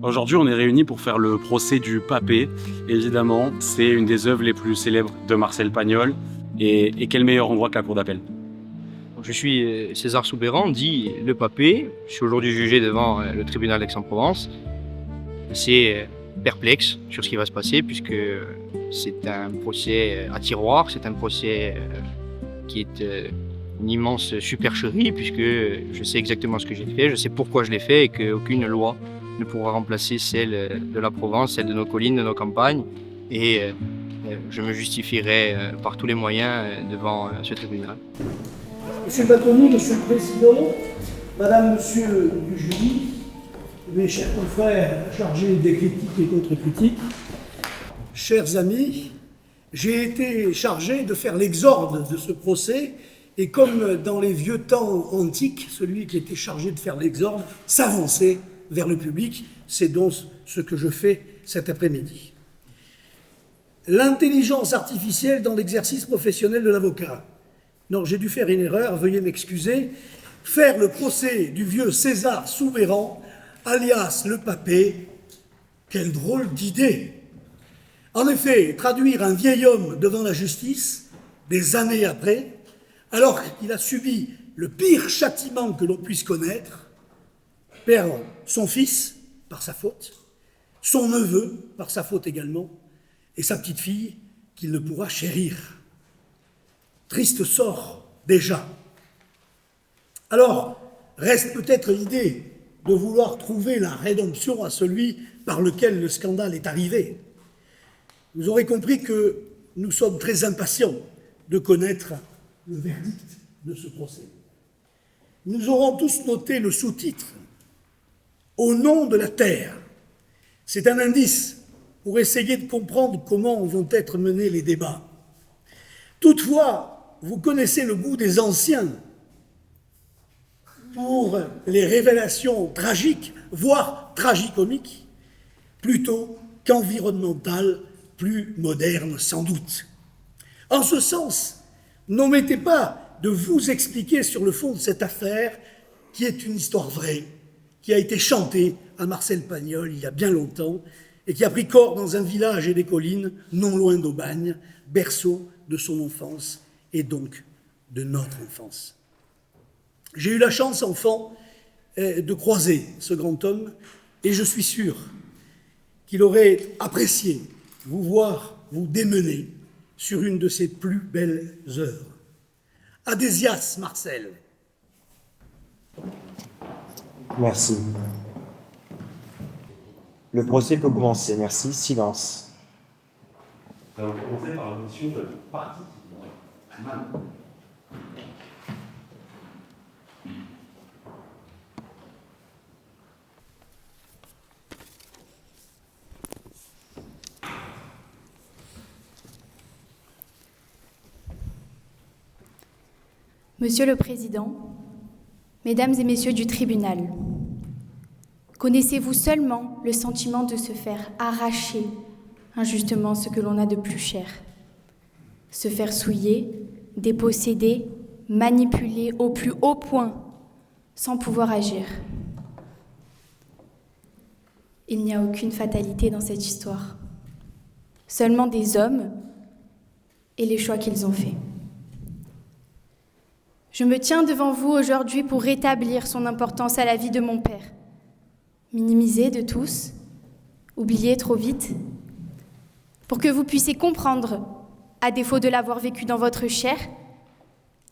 Aujourd'hui, on est réunis pour faire le procès du Papé. Évidemment, c'est une des œuvres les plus célèbres de Marcel Pagnol. Et quel meilleur endroit que la cour d'appel? Je suis César Soubeyran, dit le Papé. Je suis aujourd'hui jugé devant le tribunal d'Aix-en-Provence. C'est perplexe sur ce qui va se passer puisque c'est un procès à tiroir, c'est un procès qui est une immense supercherie puisque je sais exactement ce que j'ai fait, je sais pourquoi je l'ai fait et qu'aucune loi ne pourra remplacer celle de la Provence, celle de nos collines, de nos campagnes. Et je me justifierai par tous les moyens devant ce tribunal. Monsieur Batoni, Monsieur le Président, Madame, Monsieur du jury, mes chers confrères chargés des critiques et contre-critiques, chers amis, j'ai été chargé de faire l'exorde de ce procès et comme dans les vieux temps antiques, celui qui était chargé de faire l'exorde s'avançait vers le public. C'est donc ce que je fais cet après-midi. L'intelligence artificielle dans l'exercice professionnel de l'avocat. Non, j'ai dû faire une erreur, veuillez m'excuser. Faire le procès du vieux César Soubeyran, alias le Papé, quelle drôle d'idée! En effet, traduire un vieil homme devant la justice, des années après, alors qu'il a subi le pire châtiment que l'on puisse connaître, perdre son fils par sa faute, son neveu par sa faute également, et sa petite fille qu'il ne pourra chérir. Triste sort, déjà. Alors, reste peut-être l'idée de vouloir trouver la rédemption à celui par lequel le scandale est arrivé. Vous aurez compris que nous sommes très impatients de connaître le verdict de ce procès. Nous aurons tous noté le sous-titre « Au nom de la terre ». C'est un indice pour essayer de comprendre comment vont être menés les débats. Toutefois, vous connaissez le goût des anciens pour les révélations tragiques, voire tragicomiques, plutôt qu'environnementales, plus modernes sans doute. En ce sens, n'omettez pas de vous expliquer sur le fond de cette affaire qui est une histoire vraie, qui a été chantée à Marcel Pagnol il y a bien longtemps et qui a pris corps dans un village et des collines non loin d'Aubagne, berceau de son enfance et donc de notre enfance. J'ai eu la chance, enfant, de croiser ce grand homme et je suis sûr qu'il aurait apprécié vous voir vous démener sur une de ses plus belles œuvres. Adésias, Marcel. Merci. Le procès peut commencer. Merci. Silence. Nous allons commencer par la motion de partie. Monsieur le Président, Mesdames et Messieurs du tribunal, connaissez-vous seulement le sentiment de se faire arracher injustement ce que l'on a de plus cher, se faire souiller, déposséder, manipuler au plus haut point, sans pouvoir agir? Il n'y a aucune fatalité dans cette histoire, seulement des hommes et les choix qu'ils ont faits. Je me tiens devant vous aujourd'hui pour rétablir son importance à la vie de mon père, minimisée de tous, oubliée trop vite, pour que vous puissiez comprendre, à défaut de l'avoir vécu dans votre chair,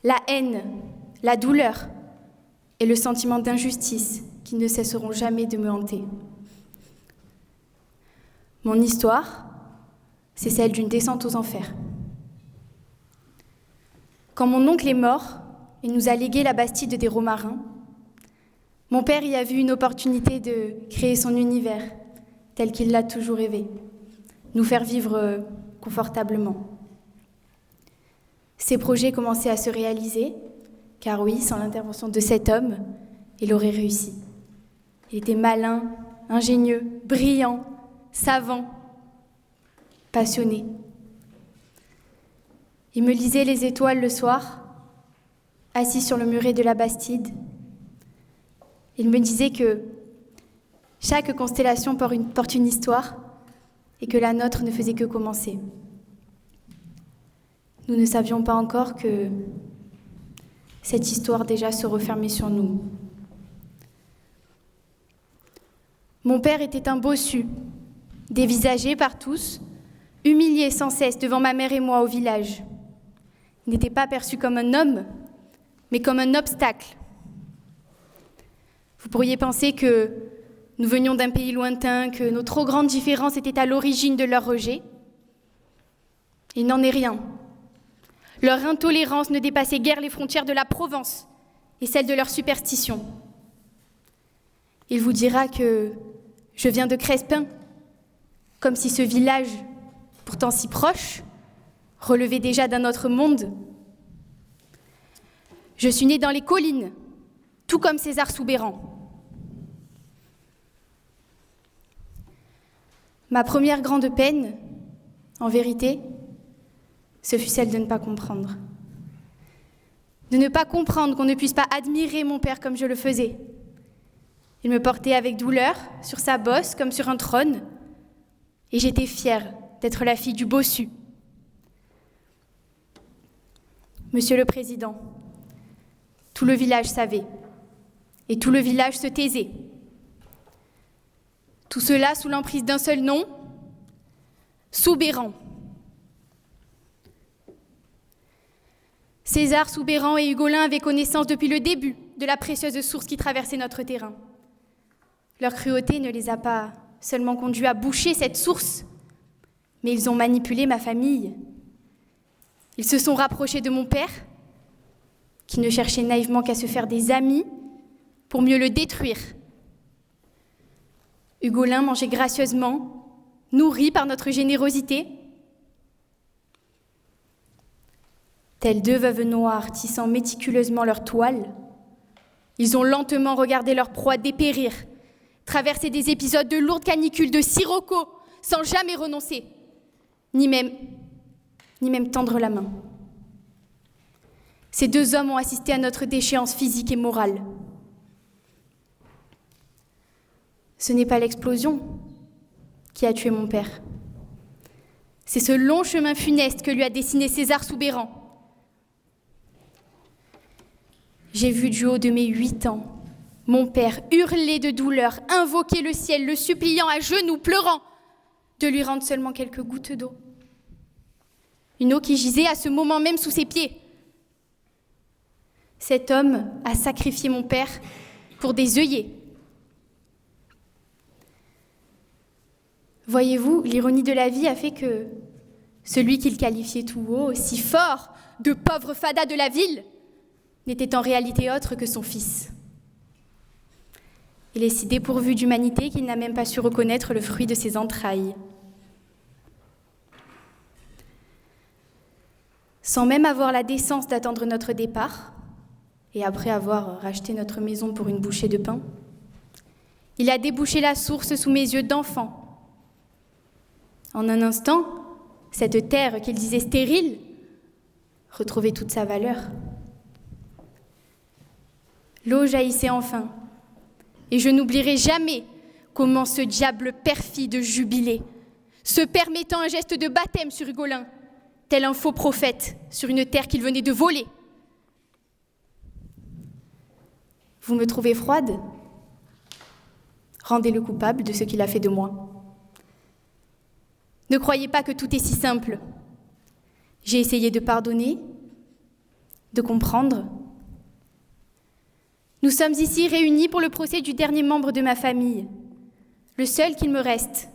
la haine, la douleur et le sentiment d'injustice qui ne cesseront jamais de me hanter. Mon histoire, c'est celle d'une descente aux enfers. Quand mon oncle est mort, il nous a légué la Bastide des Romarins. Mon père y a vu une opportunité de créer son univers, tel qu'il l'a toujours rêvé, nous faire vivre confortablement. Ces projets commençaient à se réaliser, car oui, sans l'intervention de cet homme, il aurait réussi. Il était malin, ingénieux, brillant, savant, passionné. Il me lisait les étoiles le soir, assis sur le muret de la Bastide. Il me disait que Chaque constellation porte une histoire et que la nôtre ne faisait que commencer. Nous ne savions pas encore que cette histoire déjà se refermait sur nous. Mon père était un bossu, dévisagé par tous, humilié sans cesse devant ma mère et moi au village. Il n'était pas perçu comme un homme, mais comme un obstacle. Vous pourriez penser que nous venions d'un pays lointain, que nos trop grandes différences étaient à l'origine de leur rejet. Il n'en est rien. Leur intolérance ne dépassait guère les frontières de la Provence et celles de leur superstition. Il vous dira que je viens de Crespin, comme si ce village, pourtant si proche, relevait déjà d'un autre monde. Je suis née dans les collines, tout comme César Soubeyran. Ma première grande peine, en vérité, ce fut celle de ne pas comprendre. De ne pas comprendre qu'on ne puisse pas admirer mon père comme je le faisais. Il me portait avec douleur sur sa bosse comme sur un trône, et j'étais fière d'être la fille du bossu. Monsieur le Président, tout le village savait, et tout le village se taisait. Tout cela sous l'emprise d'un seul nom, Soubeyran. César Soubeyran et Hugolin avaient connaissance depuis le début de la précieuse source qui traversait notre terrain. Leur cruauté ne les a pas seulement conduits à boucher cette source, mais ils ont manipulé ma famille. Ils se sont rapprochés de mon père, qui ne cherchait naïvement qu'à se faire des amis pour mieux le détruire. Hugolin mangeait gracieusement, nourri par notre générosité. Tels deux veuves noires tissant méticuleusement leur toile, ils ont lentement regardé leur proie dépérir, traverser des épisodes de lourdes canicules, de sirocco, sans jamais renoncer, ni même tendre la main. Ces deux hommes ont assisté à notre déchéance physique et morale. Ce n'est pas l'explosion qui a tué mon père. C'est ce long chemin funeste que lui a dessiné César Soubeyran. J'ai vu du haut de mes 8 ans mon père hurler de douleur, invoquer le ciel, le suppliant à genoux, pleurant, de lui rendre seulement quelques gouttes d'eau. Une eau qui gisait à ce moment même sous ses pieds. Cet homme a sacrifié mon père pour des œillets. Voyez-vous, l'ironie de la vie a fait que celui qu'il qualifiait tout haut, si fort, de pauvre fada de la ville, n'était en réalité autre que son fils. Il est si dépourvu d'humanité qu'il n'a même pas su reconnaître le fruit de ses entrailles. Sans même avoir la décence d'attendre notre départ, et après avoir racheté notre maison pour une bouchée de pain, il a débouché la source sous mes yeux d'enfant. En un instant, cette terre qu'il disait stérile retrouvait toute sa valeur. L'eau jaillissait enfin, et je n'oublierai jamais comment ce diable perfide jubilait, se permettant un geste de baptême sur Hugolin, tel un faux prophète sur une terre qu'il venait de voler. Vous me trouvez froide ? Rendez-le coupable de ce qu'il a fait de moi. Ne croyez pas que tout est si simple. J'ai essayé de pardonner, de comprendre. Nous sommes ici réunis pour le procès du dernier membre de ma famille, le seul qu'il me reste.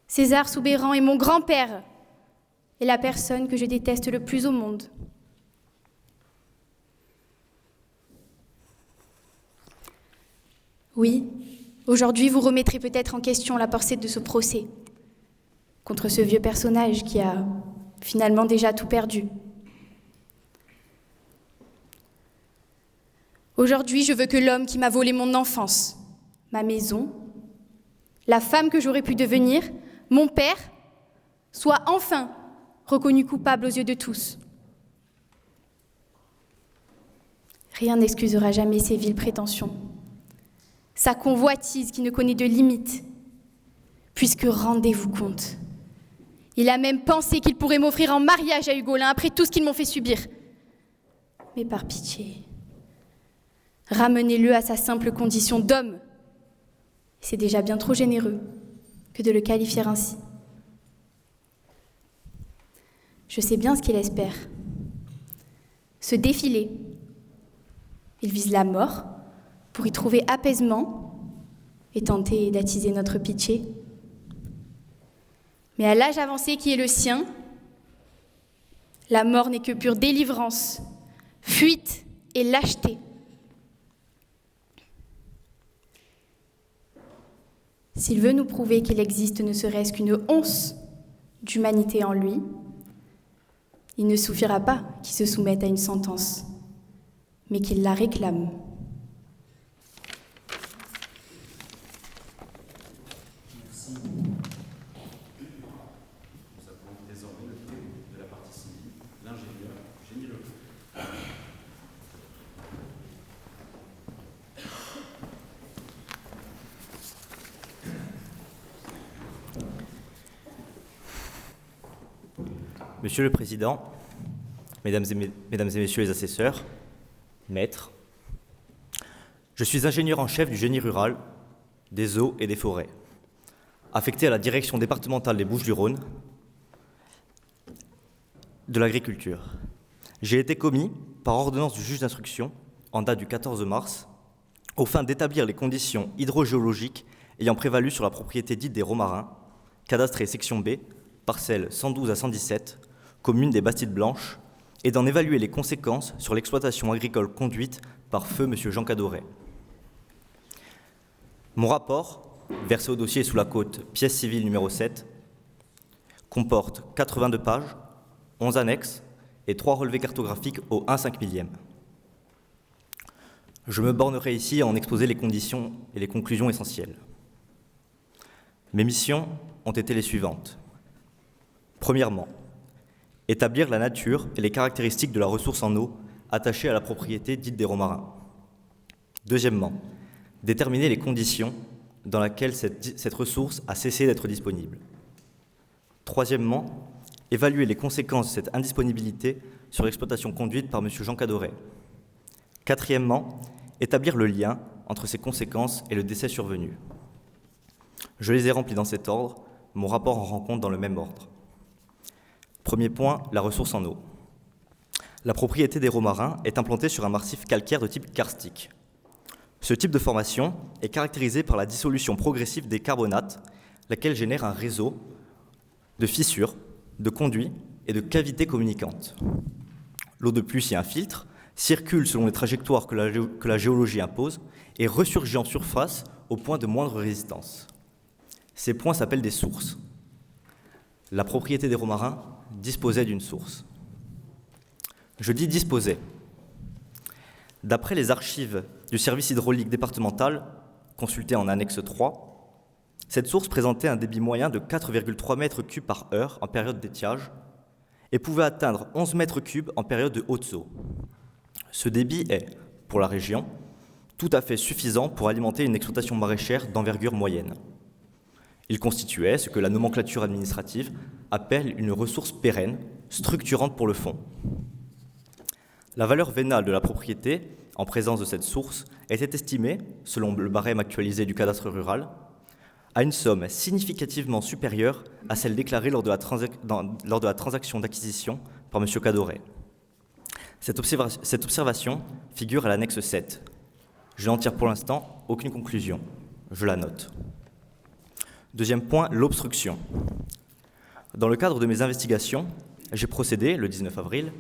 César Soubeyran est mon grand-père et la personne que je déteste le plus au monde. Oui, aujourd'hui vous remettrez peut-être en question la portée de ce procès contre ce vieux personnage qui a finalement déjà tout perdu. Aujourd'hui, je veux que l'homme qui m'a volé mon enfance, ma maison, la femme que j'aurais pu devenir, mon père, soit enfin reconnu coupable aux yeux de tous. Rien n'excusera jamais ces viles prétentions. sa convoitise qui ne connaît de limites. Puisque rendez-vous compte, il a même pensé qu'il pourrait m'offrir en mariage à Hugolin après tout ce qu'ils m'ont fait subir. Mais par pitié, ramenez-le à sa simple condition d'homme. C'est déjà bien trop généreux que de le qualifier ainsi. Je sais bien ce qu'il espère. Se défiler. Il vise la mort pour y trouver apaisement et tenter d'attiser notre pitié. Mais à l'âge avancé qui est le sien, la mort n'est que pure délivrance, fuite et lâcheté. S'il veut nous prouver qu'il existe ne serait-ce qu'une once d'humanité en lui, il ne suffira pas qu'il se soumette à une sentence, mais qu'il la réclame. Monsieur le Président, Mesdames et Messieurs les assesseurs, maîtres, je suis ingénieur en chef du génie rural, des eaux et des forêts, affecté à la direction départementale des Bouches-du-Rhône de l'agriculture. J'ai été commis par ordonnance du juge d'instruction en date du 14 mars aux fins d'établir les conditions hydrogéologiques ayant prévalu sur la propriété dite des Romarins, cadastrée section B, parcelles 112 à 117, commune des Bastides-Blanches, et d'en évaluer les conséquences sur l'exploitation agricole conduite par feu M. Jean Cadoret. Mon rapport, versé au dossier sous la cote pièce civile numéro 7, comporte 82 pages, 11 annexes et 3 relevés cartographiques au 1/5 millième. Je me bornerai ici à en exposer les conditions et les conclusions essentielles. Mes missions ont été les suivantes. Premièrement, établir la nature et les caractéristiques de la ressource en eau attachée à la propriété dite des Romarins. Deuxièmement, déterminer les conditions dans lesquelles cette ressource a cessé d'être disponible. Troisièmement, évaluer les conséquences de cette indisponibilité sur l'exploitation conduite par M. Jean Cadoret. Quatrièmement, établir le lien entre ces conséquences et le décès survenu. Je les ai remplis dans cet ordre, mon rapport en rend compte dans le même ordre. Premier point, la ressource en eau. La propriété des Romarins est implantée sur un massif calcaire de type karstique. Ce type de formation est caractérisé par la dissolution progressive des carbonates, laquelle génère un réseau de fissures, de conduits et de cavités communicantes. L'eau de pluie y infiltre, circule selon les trajectoires que la géologie impose et ressurgit en surface au point de moindre résistance. Ces points s'appellent des sources. La propriété des Romarins disposait d'une source. Je dis disposait. D'après les archives du service hydraulique départemental, consultées en annexe 3, cette source présentait un débit moyen de 4,3 mètres cubes par heure en période d'étiage et pouvait atteindre 11 mètres cubes en période de haute eau. Ce débit est, pour la région, tout à fait suffisant pour alimenter une exploitation maraîchère d'envergure moyenne. Il constituait ce que la nomenclature administrative appelle une ressource pérenne, structurante pour le fonds. La valeur vénale de la propriété, en présence de cette source, était estimée, selon le barème actualisé du cadastre rural, à une somme significativement supérieure à celle déclarée lors de la transaction d'acquisition par M. Cadoret. Cette observation figure à l'annexe 7. Je n'en tire pour l'instant aucune conclusion. Je la note. Deuxième point, l'obstruction. Dans le cadre de mes investigations, j'ai procédé, le 19 avril,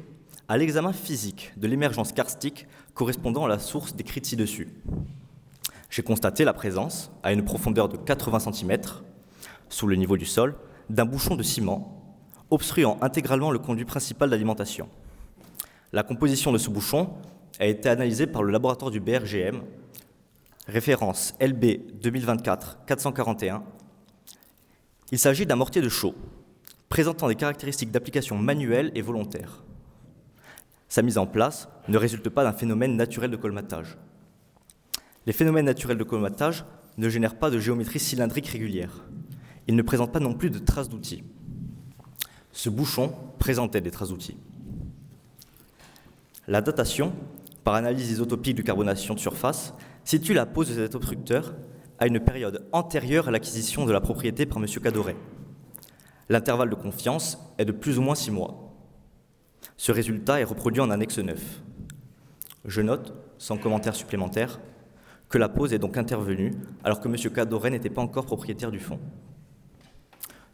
à l'examen physique de l'émergence karstique correspondant à la source décrite ci-dessus. J'ai constaté la présence, à une profondeur de 80 cm, sous le niveau du sol, d'un bouchon de ciment, obstruant intégralement le conduit principal d'alimentation. La composition de ce bouchon a été analysée par le laboratoire du BRGM, référence LB 2024-441. Il s'agit d'un mortier de chaux, présentant des caractéristiques d'application manuelle et volontaire. Sa mise en place ne résulte pas d'un phénomène naturel de colmatage. Les phénomènes naturels de colmatage ne génèrent pas de géométrie cylindrique régulière. Ils ne présentent pas non plus de traces d'outils. Ce bouchon présentait des traces d'outils. La datation, par analyse isotopique de carbonation de surface, situe la pose de cet obstructeur à une période antérieure à l'acquisition de la propriété par M. Cadoret. L'intervalle de confiance est de plus ou moins 6 mois. Ce résultat est reproduit en annexe 9. Je note, sans commentaire supplémentaire, que la pose est donc intervenue alors que M. Cadoret n'était pas encore propriétaire du fonds.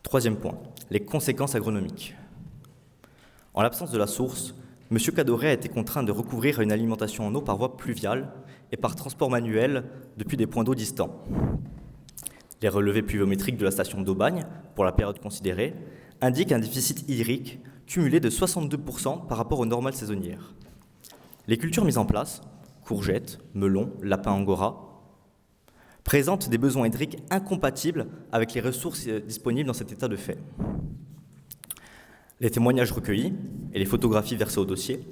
Troisième point, les conséquences agronomiques. En l'absence de la source, M. Cadoret a été contraint de recourir à une alimentation en eau par voie pluviale et par transport manuel depuis des points d'eau distants. Les relevés pluviométriques de la station d'Aubagne, pour la période considérée, indiquent un déficit hydrique cumulé de 62% par rapport aux normales saisonnières. Les cultures mises en place, courgettes, melons, lapins angora, présentent des besoins hydriques incompatibles avec les ressources disponibles dans cet état de fait. Les témoignages recueillis et les photographies versées au dossier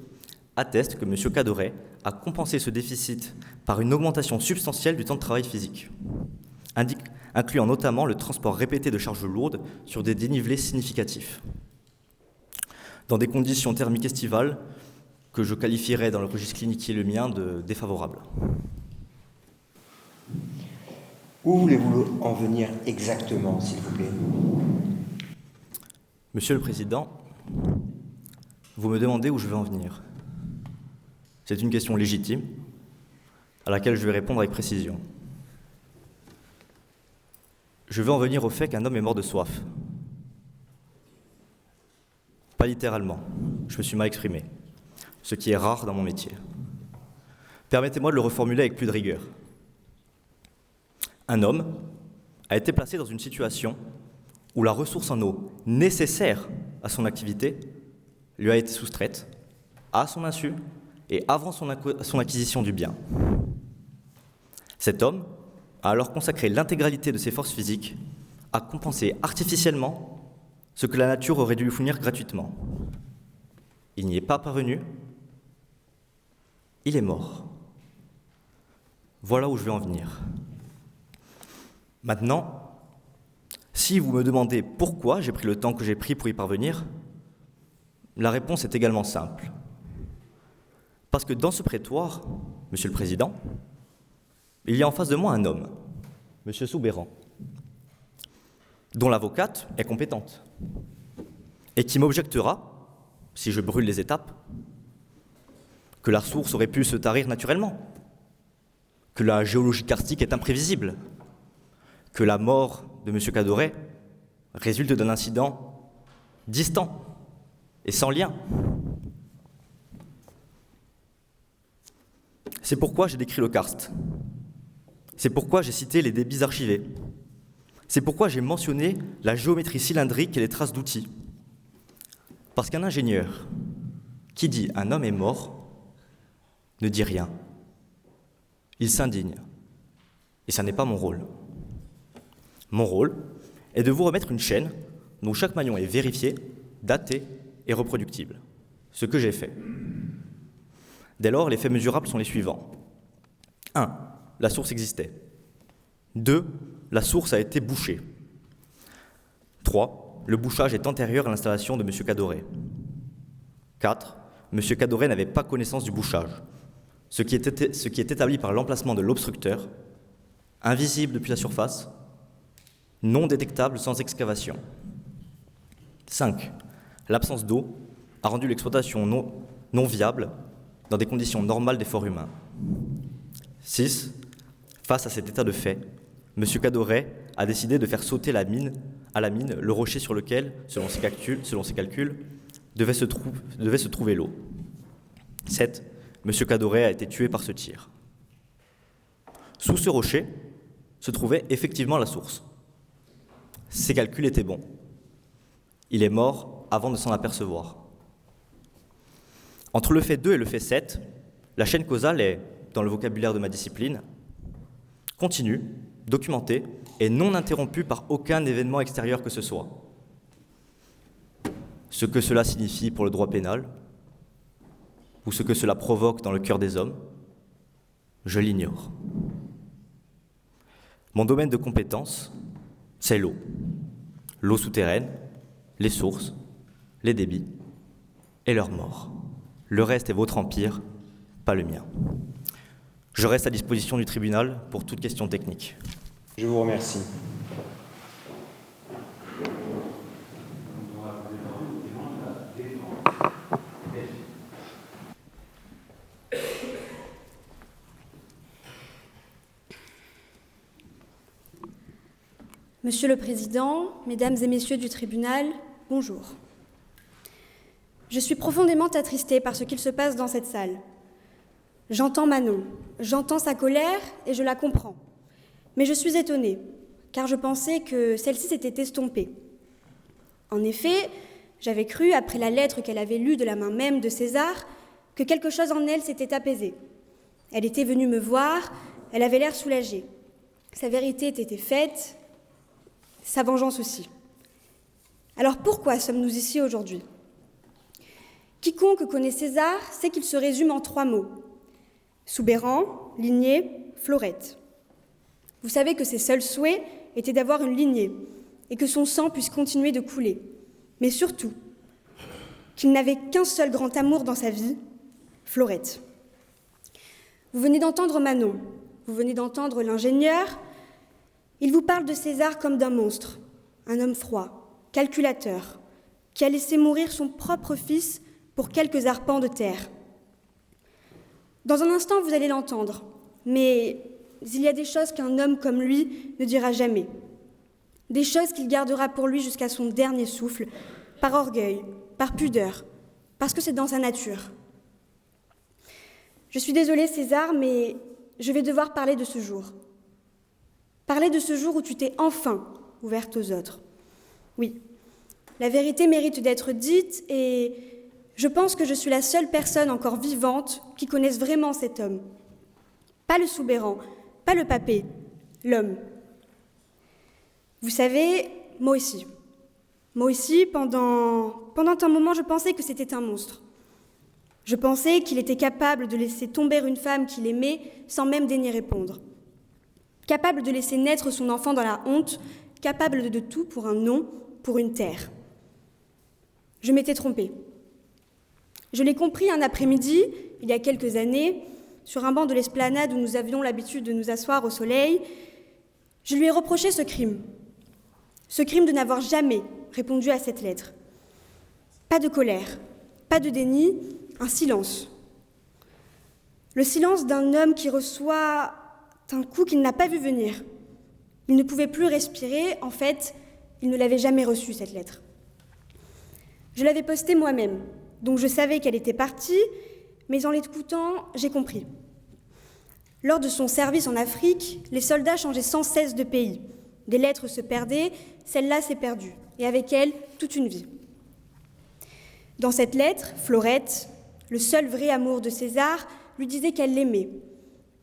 attestent que M. Cadoret a compensé ce déficit par une augmentation substantielle du temps de travail physique, incluant notamment le transport répété de charges lourdes sur des dénivelés significatifs, dans des conditions thermiques estivales que je qualifierais dans le registre clinique qui est le mien de défavorables. Où voulez-vous en venir exactement, s'il vous plaît? Monsieur le Président, vous me demandez où je veux en venir. C'est une question légitime, à laquelle je vais répondre avec précision. Je veux en venir au fait qu'un homme est mort de soif. Pas littéralement, je me suis mal exprimé, ce qui est rare dans mon métier. Permettez-moi de le reformuler avec plus de rigueur. Un homme a été placé dans une situation où la ressource en eau nécessaire à son activité lui a été soustraite, à son insu et avant son acquisition du bien. Cet homme a alors consacré l'intégralité de ses forces physiques à compenser artificiellement ce que la nature aurait dû lui fournir gratuitement. Il n'y est pas parvenu, il est mort. Voilà où je veux en venir. Maintenant, si vous me demandez pourquoi j'ai pris le temps que j'ai pris pour y parvenir, la réponse est également simple. Parce que dans ce prétoire, Monsieur le Président, il y a en face de moi un homme, Monsieur Soubeyran, dont l'avocate est compétente, et qui m'objectera, si je brûle les étapes, que la source aurait pu se tarir naturellement, que la géologie karstique est imprévisible, que la mort de M. Cadoret résulte d'un incident distant et sans lien. C'est pourquoi j'ai décrit le karst. C'est pourquoi j'ai cité les débits archivés. C'est pourquoi j'ai mentionné la géométrie cylindrique et les traces d'outils. Parce qu'un ingénieur qui dit « un homme est mort » ne dit rien. Il s'indigne. Et ça n'est pas mon rôle. Mon rôle est de vous remettre une chaîne dont chaque maillon est vérifié, daté et reproductible. Ce que j'ai fait. Dès lors, les faits mesurables sont les suivants. 1. La source existait. 2. La source a été bouchée. 3. Le bouchage est antérieur à l'installation de M. Cadoret. 4. M. Cadoret n'avait pas connaissance du bouchage, ce qui est établi par l'emplacement de l'obstructeur, invisible depuis la surface, non détectable sans excavation. 5. L'absence d'eau a rendu l'exploitation non viable dans des conditions normales d'effort humain. 6. Face à cet état de fait, M. Cadoret a décidé de faire sauter à la mine le rocher sur lequel, selon ses calculs, devait se trouver l'eau. 7. M. Cadoret a été tué par ce tir. Sous ce rocher se trouvait effectivement la source. Ses calculs étaient bons. Il est mort avant de s'en apercevoir. Entre le fait 2 et le fait 7, la chaîne causale est, dans le vocabulaire de ma discipline, continue, documentée et non interrompue par aucun événement extérieur que ce soit. Ce que cela signifie pour le droit pénal, ou ce que cela provoque dans le cœur des hommes, je l'ignore. Mon domaine de compétence, c'est l'eau. L'eau souterraine, les sources, les débits et leurs morts. Le reste est votre empire, pas le mien. Je reste à disposition du tribunal pour toute question technique. Je vous remercie. Monsieur le Président, Mesdames et Messieurs du tribunal, bonjour. Je suis profondément attristée par ce qu'il se passe dans cette salle. J'entends Manon, j'entends sa colère et je la comprends. Mais je suis étonnée, car je pensais que celle-ci s'était estompée. En effet, j'avais cru, après la lettre qu'elle avait lue de la main même de César, que quelque chose en elle s'était apaisé. Elle était venue me voir, elle avait l'air soulagée. Sa vérité était faite, sa vengeance aussi. Alors pourquoi sommes-nous ici aujourd'hui ? Quiconque connaît César sait qu'il se résume en 3 mots. Soubeyran, lignée, Florette. Vous savez que ses seuls souhaits étaient d'avoir une lignée et que son sang puisse continuer de couler. Mais surtout, qu'il n'avait qu'un seul grand amour dans sa vie, Florette. Vous venez d'entendre Manon, vous venez d'entendre l'ingénieur. Il vous parle de César comme d'un monstre, un homme froid, calculateur, qui a laissé mourir son propre fils pour quelques arpents de terre. Dans un instant, vous allez l'entendre, mais il y a des choses qu'un homme comme lui ne dira jamais. Des choses qu'il gardera pour lui jusqu'à son dernier souffle, par orgueil, par pudeur, parce que c'est dans sa nature. Je suis désolée, César, mais je vais devoir parler de ce jour. Parler de ce jour où tu t'es enfin ouverte aux autres. Oui, la vérité mérite d'être dite et je pense que je suis la seule personne encore vivante qui connaisse vraiment cet homme. Pas le Soubeyran, pas le papé, l'homme. Vous savez, moi aussi. Moi aussi, pendant un moment, je pensais que c'était un monstre. Je pensais qu'il était capable de laisser tomber une femme qu'il aimait sans même daigner répondre. Capable de laisser naître son enfant dans la honte, capable de tout pour un nom, pour une terre. Je m'étais trompée. Je l'ai compris un après-midi, il y a quelques années, sur un banc de l'esplanade où nous avions l'habitude de nous asseoir au soleil. Je lui ai reproché ce crime de n'avoir jamais répondu à cette lettre. Pas de colère, pas de déni, un silence. Le silence d'un homme qui reçoit un coup qu'il n'a pas vu venir. Il ne pouvait plus respirer, en fait, il ne l'avait jamais reçue, cette lettre. Je l'avais postée moi-même, donc je savais qu'elle était partie, mais en l'écoutant, j'ai compris. Lors de son service en Afrique, les soldats changeaient sans cesse de pays. Des lettres se perdaient, celle-là s'est perdue, et avec elle, toute une vie. Dans cette lettre, Florette, le seul vrai amour de César, lui disait qu'elle l'aimait,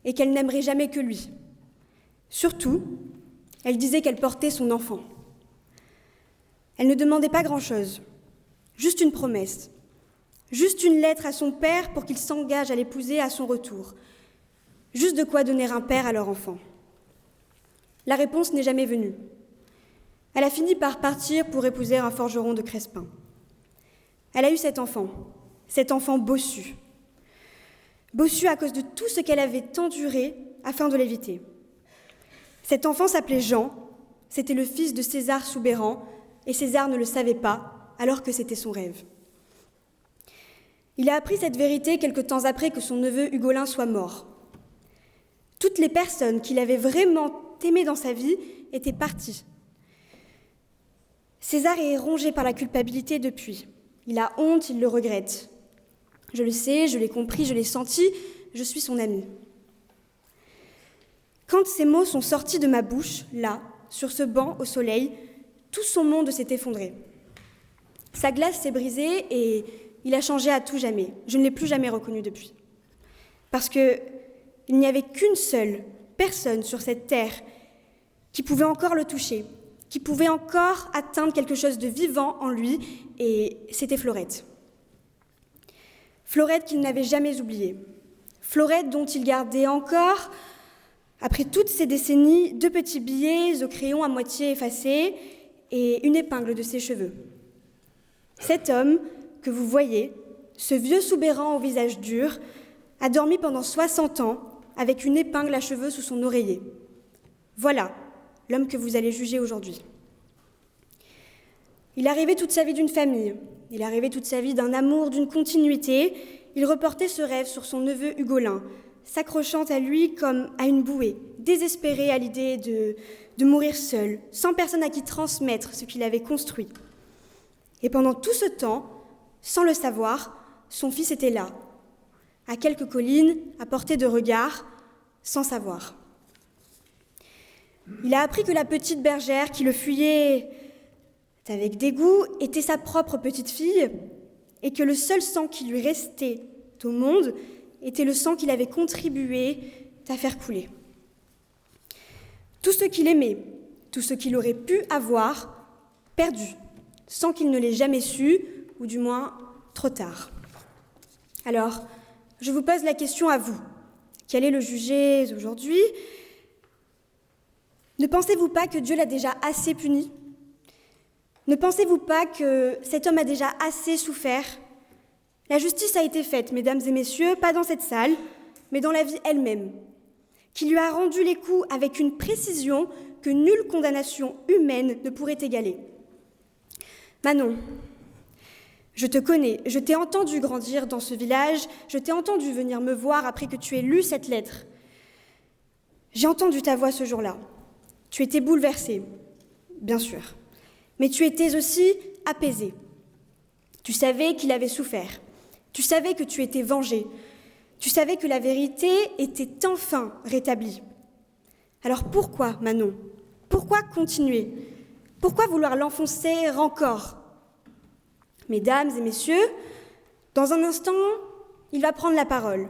et qu'elle n'aimerait jamais que lui. Surtout, elle disait qu'elle portait son enfant. Elle ne demandait pas grand-chose, juste une promesse, juste une lettre à son père pour qu'il s'engage à l'épouser à son retour, juste de quoi donner un père à leur enfant. La réponse n'est jamais venue. Elle a fini par partir pour épouser un forgeron de Crespin. Elle a eu cet enfant bossu. Bossu à cause de tout ce qu'elle avait enduré afin de l'éviter. Cet enfant s'appelait Jean, c'était le fils de César Soubeyran, et César ne le savait pas, alors que c'était son rêve. Il a appris cette vérité quelque temps après que son neveu Hugolin soit mort. Toutes les personnes qu'il avait vraiment aimées dans sa vie étaient parties. César est rongé par la culpabilité depuis. Il a honte, il le regrette. Je le sais, je l'ai compris, je l'ai senti, je suis son ami. Quand ces mots sont sortis de ma bouche, là, sur ce banc au soleil, tout son monde s'est effondré. Sa glace s'est brisée et il a changé à tout jamais. Je ne l'ai plus jamais reconnu depuis. Parce qu'il n'y avait qu'une seule personne sur cette terre qui pouvait encore le toucher, qui pouvait encore atteindre quelque chose de vivant en lui, et c'était Florette. Florette qu'il n'avait jamais oubliée. Florette dont il gardait encore Après toutes ces décennies, 2 petits billets au crayon à moitié effacés et une épingle de ses cheveux. Cet homme que vous voyez, ce vieux soubéran au visage dur, a dormi pendant 60 ans avec une épingle à cheveux sous son oreiller. Voilà l'homme que vous allez juger aujourd'hui. Il a rêvé toute sa vie d'une famille, il a rêvé toute sa vie d'un amour, d'une continuité. Il reportait ce rêve sur son neveu Hugolin, s'accrochant à lui comme à une bouée, désespéré à l'idée de mourir seul, sans personne à qui transmettre ce qu'il avait construit. Et pendant tout ce temps, sans le savoir, son fils était là, à quelques collines, à portée de regard, sans savoir. Il a appris que la petite bergère qui le fuyait avec dégoût était sa propre petite fille et que le seul sang qui lui restait au monde était le sang qu'il avait contribué à faire couler. Tout ce qu'il aimait, tout ce qu'il aurait pu avoir, perdu, sans qu'il ne l'ait jamais su, ou du moins trop tard. Alors, je vous pose la question à vous. Qui allez le juger aujourd'hui? Ne pensez-vous pas que Dieu l'a déjà assez puni? Ne pensez-vous pas que cet homme a déjà assez souffert? La justice a été faite, mesdames et messieurs, pas dans cette salle, mais dans la vie elle-même, qui lui a rendu les coups avec une précision que nulle condamnation humaine ne pourrait égaler. Manon, je te connais, je t'ai entendu grandir dans ce village, je t'ai entendu venir me voir après que tu aies lu cette lettre. J'ai entendu ta voix ce jour-là. Tu étais bouleversée, bien sûr, mais tu étais aussi apaisée. Tu savais qu'il avait souffert. Tu savais que tu étais vengée. Tu savais que la vérité était enfin rétablie. Alors pourquoi, Manon? Pourquoi continuer? Pourquoi vouloir l'enfoncer encore? Mesdames et messieurs, dans un instant, il va prendre la parole.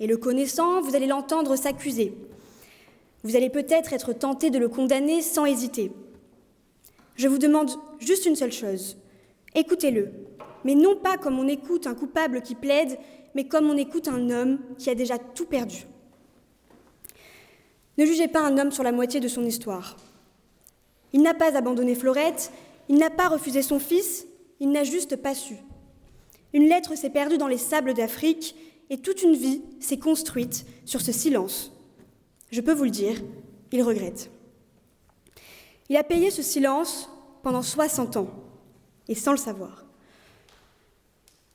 Et le connaissant, vous allez l'entendre s'accuser. Vous allez peut-être être tenté de le condamner sans hésiter. Je vous demande juste une seule chose. Écoutez-le, mais non pas comme on écoute un coupable qui plaide, mais comme on écoute un homme qui a déjà tout perdu. Ne jugez pas un homme sur la moitié de son histoire. Il n'a pas abandonné Florette, il n'a pas refusé son fils, il n'a juste pas su. Une lettre s'est perdue dans les sables d'Afrique et toute une vie s'est construite sur ce silence. Je peux vous le dire, il regrette. Il a payé ce silence pendant 60 ans, et sans le savoir.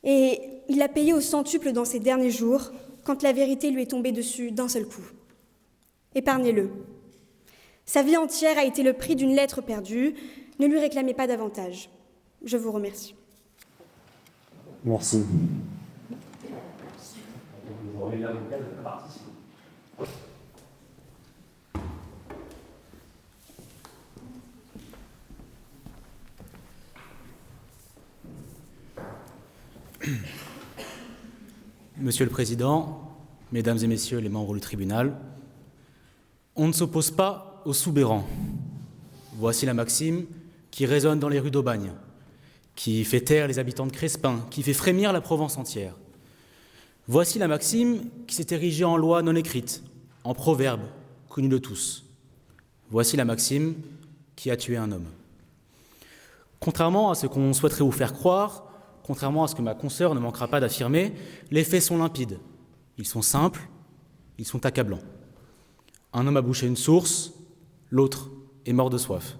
Et il l'a payé au centuple dans ses derniers jours, quand la vérité lui est tombée dessus d'un seul coup. Épargnez-le. Sa vie entière a été le prix d'une lettre perdue. Ne lui réclamez pas davantage. Je vous remercie. Merci. Monsieur le Président, Mesdames et Messieurs les membres du tribunal, on ne s'oppose pas aux soubérans. Voici la maxime qui résonne dans les rues d'Aubagne, qui fait taire les habitants de Crespin, qui fait frémir la Provence entière. Voici la maxime qui s'est érigée en loi non écrite, en proverbe connu de tous. Voici la maxime qui a tué un homme. Contrairement à ce qu'on souhaiterait vous faire croire, contrairement à ce que ma consoeur ne manquera pas d'affirmer, les faits sont limpides. Ils sont simples, ils sont accablants. Un homme a bouché une source, l'autre est mort de soif.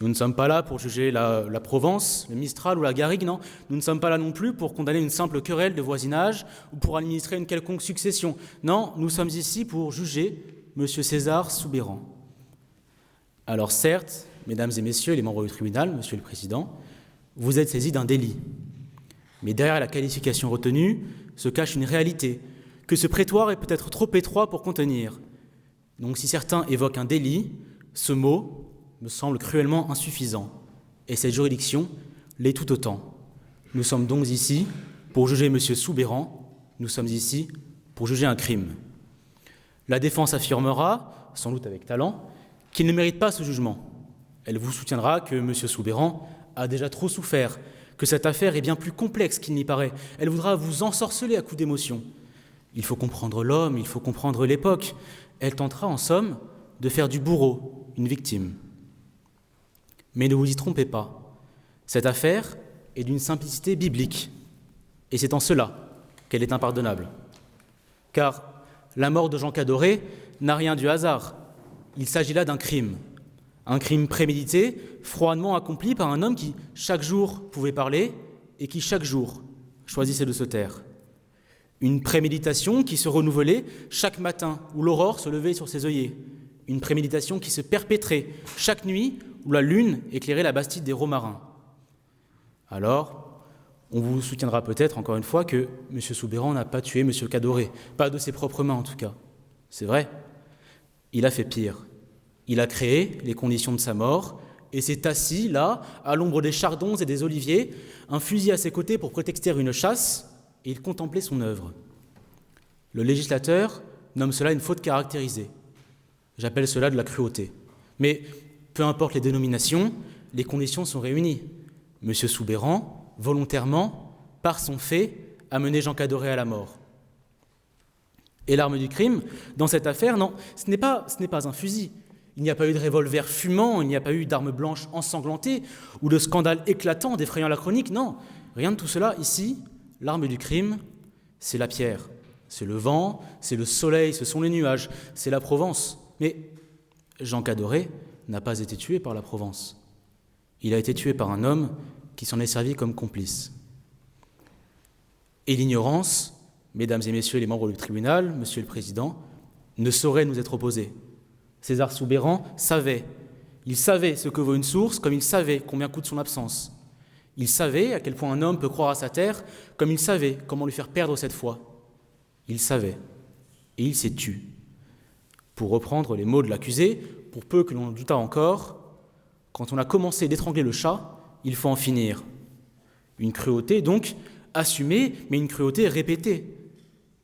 Nous ne sommes pas là pour juger la Provence, le Mistral ou la Garrigue, non. Nous ne sommes pas là non plus pour condamner une simple querelle de voisinage ou pour administrer une quelconque succession. Non, nous sommes ici pour juger M. César Soubéran. Alors certes, Mesdames et Messieurs les membres du tribunal, Monsieur le Président, vous êtes saisis d'un délit. Mais derrière la qualification retenue se cache une réalité que ce prétoire est peut-être trop étroit pour contenir. Donc si certains évoquent un délit, ce mot me semble cruellement insuffisant. Et cette juridiction l'est tout autant. Nous sommes donc ici pour juger M. Soubéran, nous sommes ici pour juger un crime. La défense affirmera, sans doute avec talent, qu'il ne mérite pas ce jugement. Elle vous soutiendra que M. Soubéran a déjà trop souffert, que cette affaire est bien plus complexe qu'il n'y paraît. Elle voudra vous ensorceler à coups d'émotion. Il faut comprendre l'homme, il faut comprendre l'époque. Elle tentera, en somme, de faire du bourreau une victime. Mais ne vous y trompez pas. Cette affaire est d'une simplicité biblique. Et c'est en cela qu'elle est impardonnable. Car la mort de Jean Cadoré n'a rien du hasard. Il s'agit là d'un crime. Un crime prémédité, froidement accompli par un homme qui, chaque jour, pouvait parler et qui, chaque jour, choisissait de se taire. Une préméditation qui se renouvelait chaque matin où l'aurore se levait sur ses œillets. Une préméditation qui se perpétrait chaque nuit où la lune éclairait la bastide des Romarins. Alors, on vous soutiendra peut-être, encore une fois, que M. Soubeyran n'a pas tué M. Cadoré, pas de ses propres mains en tout cas. C'est vrai, il a fait pire. Il a créé les conditions de sa mort et s'est assis là, à l'ombre des chardons et des oliviers, un fusil à ses côtés pour prétexter une chasse, et il contemplait son œuvre. Le législateur nomme cela une faute caractérisée. J'appelle cela de la cruauté. Mais peu importe les dénominations, les conditions sont réunies. M. Soubeyran, volontairement, par son fait, a mené Jean Cadoré à la mort. Et l'arme du crime, dans cette affaire, non, ce n'est pas un fusil. Il n'y a pas eu de revolver fumant, il n'y a pas eu d'arme blanche ensanglantée ou de scandale éclatant défrayant la chronique, non. Rien de tout cela. Ici, l'arme du crime, c'est la pierre, c'est le vent, c'est le soleil, ce sont les nuages, c'est la Provence. Mais Jean Cadoré n'a pas été tué par la Provence. Il a été tué par un homme qui s'en est servi comme complice. Et l'ignorance, mesdames et messieurs les membres du tribunal, monsieur le président, ne saurait nous être opposée. César Soubeyran savait. Il savait ce que vaut une source, comme il savait combien coûte son absence. Il savait à quel point un homme peut croire à sa terre, comme il savait comment lui faire perdre cette foi. Il savait, et il s'est tu. Pour reprendre les mots de l'accusé, pour peu que l'on en doutât encore, quand on a commencé d'étrangler le chat, il faut en finir. Une cruauté donc assumée, mais une cruauté répétée.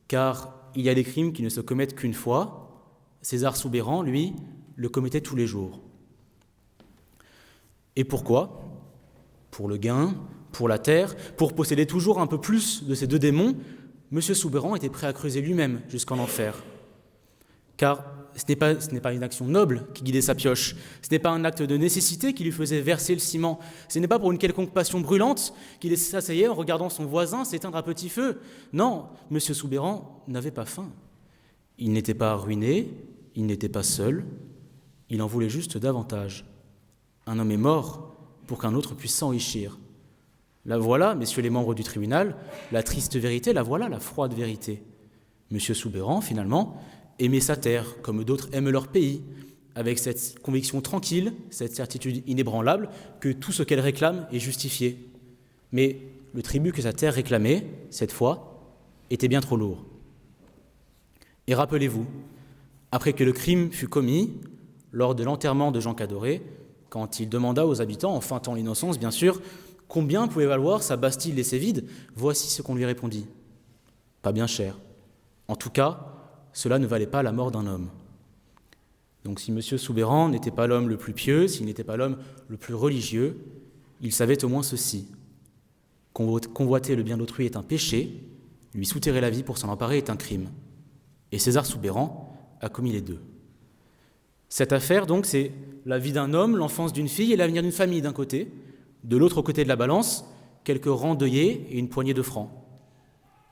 Car il y a des crimes qui ne se commettent qu'une fois. César Soubeyran, lui, le commettait tous les jours. Et pourquoi ? Pour le gain, pour la terre, pour posséder toujours un peu plus de ces deux démons, M. Soubeyran était prêt à creuser lui-même jusqu'en enfer. Car ce n'est pas une action noble qui guidait sa pioche, ce n'est pas un acte de nécessité qui lui faisait verser le ciment, ce n'est pas pour une quelconque passion brûlante qu'il s'asseyait en regardant son voisin s'éteindre à petit feu. Non, M. Soubeyran n'avait pas faim. Il n'était pas ruiné, il n'était pas seul, il en voulait juste davantage. Un homme est mort pour qu'un autre puisse s'enrichir. La voilà, messieurs les membres du tribunal, la triste vérité, la voilà, la froide vérité. M. Soubeyran, finalement, aimait sa terre, comme d'autres aiment leur pays, avec cette conviction tranquille, cette certitude inébranlable, que tout ce qu'elle réclame est justifié. Mais le tribut que sa terre réclamait, cette fois, était bien trop lourd. Et rappelez-vous, après que le crime fut commis, lors de l'enterrement de Jean Cadoré, quand il demanda aux habitants, en feintant l'innocence bien sûr, combien pouvait valoir sa Bastille laissée vide, voici ce qu'on lui répondit. Pas bien cher. En tout cas, cela ne valait pas la mort d'un homme. Donc si M. Soubeyran n'était pas l'homme le plus pieux, s'il n'était pas l'homme le plus religieux, il savait au moins ceci. Convoiter le bien d'autrui est un péché, lui souterrer la vie pour s'en emparer est un crime. Et César Soubeyran a commis les deux. Cette affaire, donc, c'est la vie d'un homme, l'enfance d'une fille et l'avenir d'une famille d'un côté. De l'autre côté de la balance, quelques rangs d'œillets et une poignée de francs.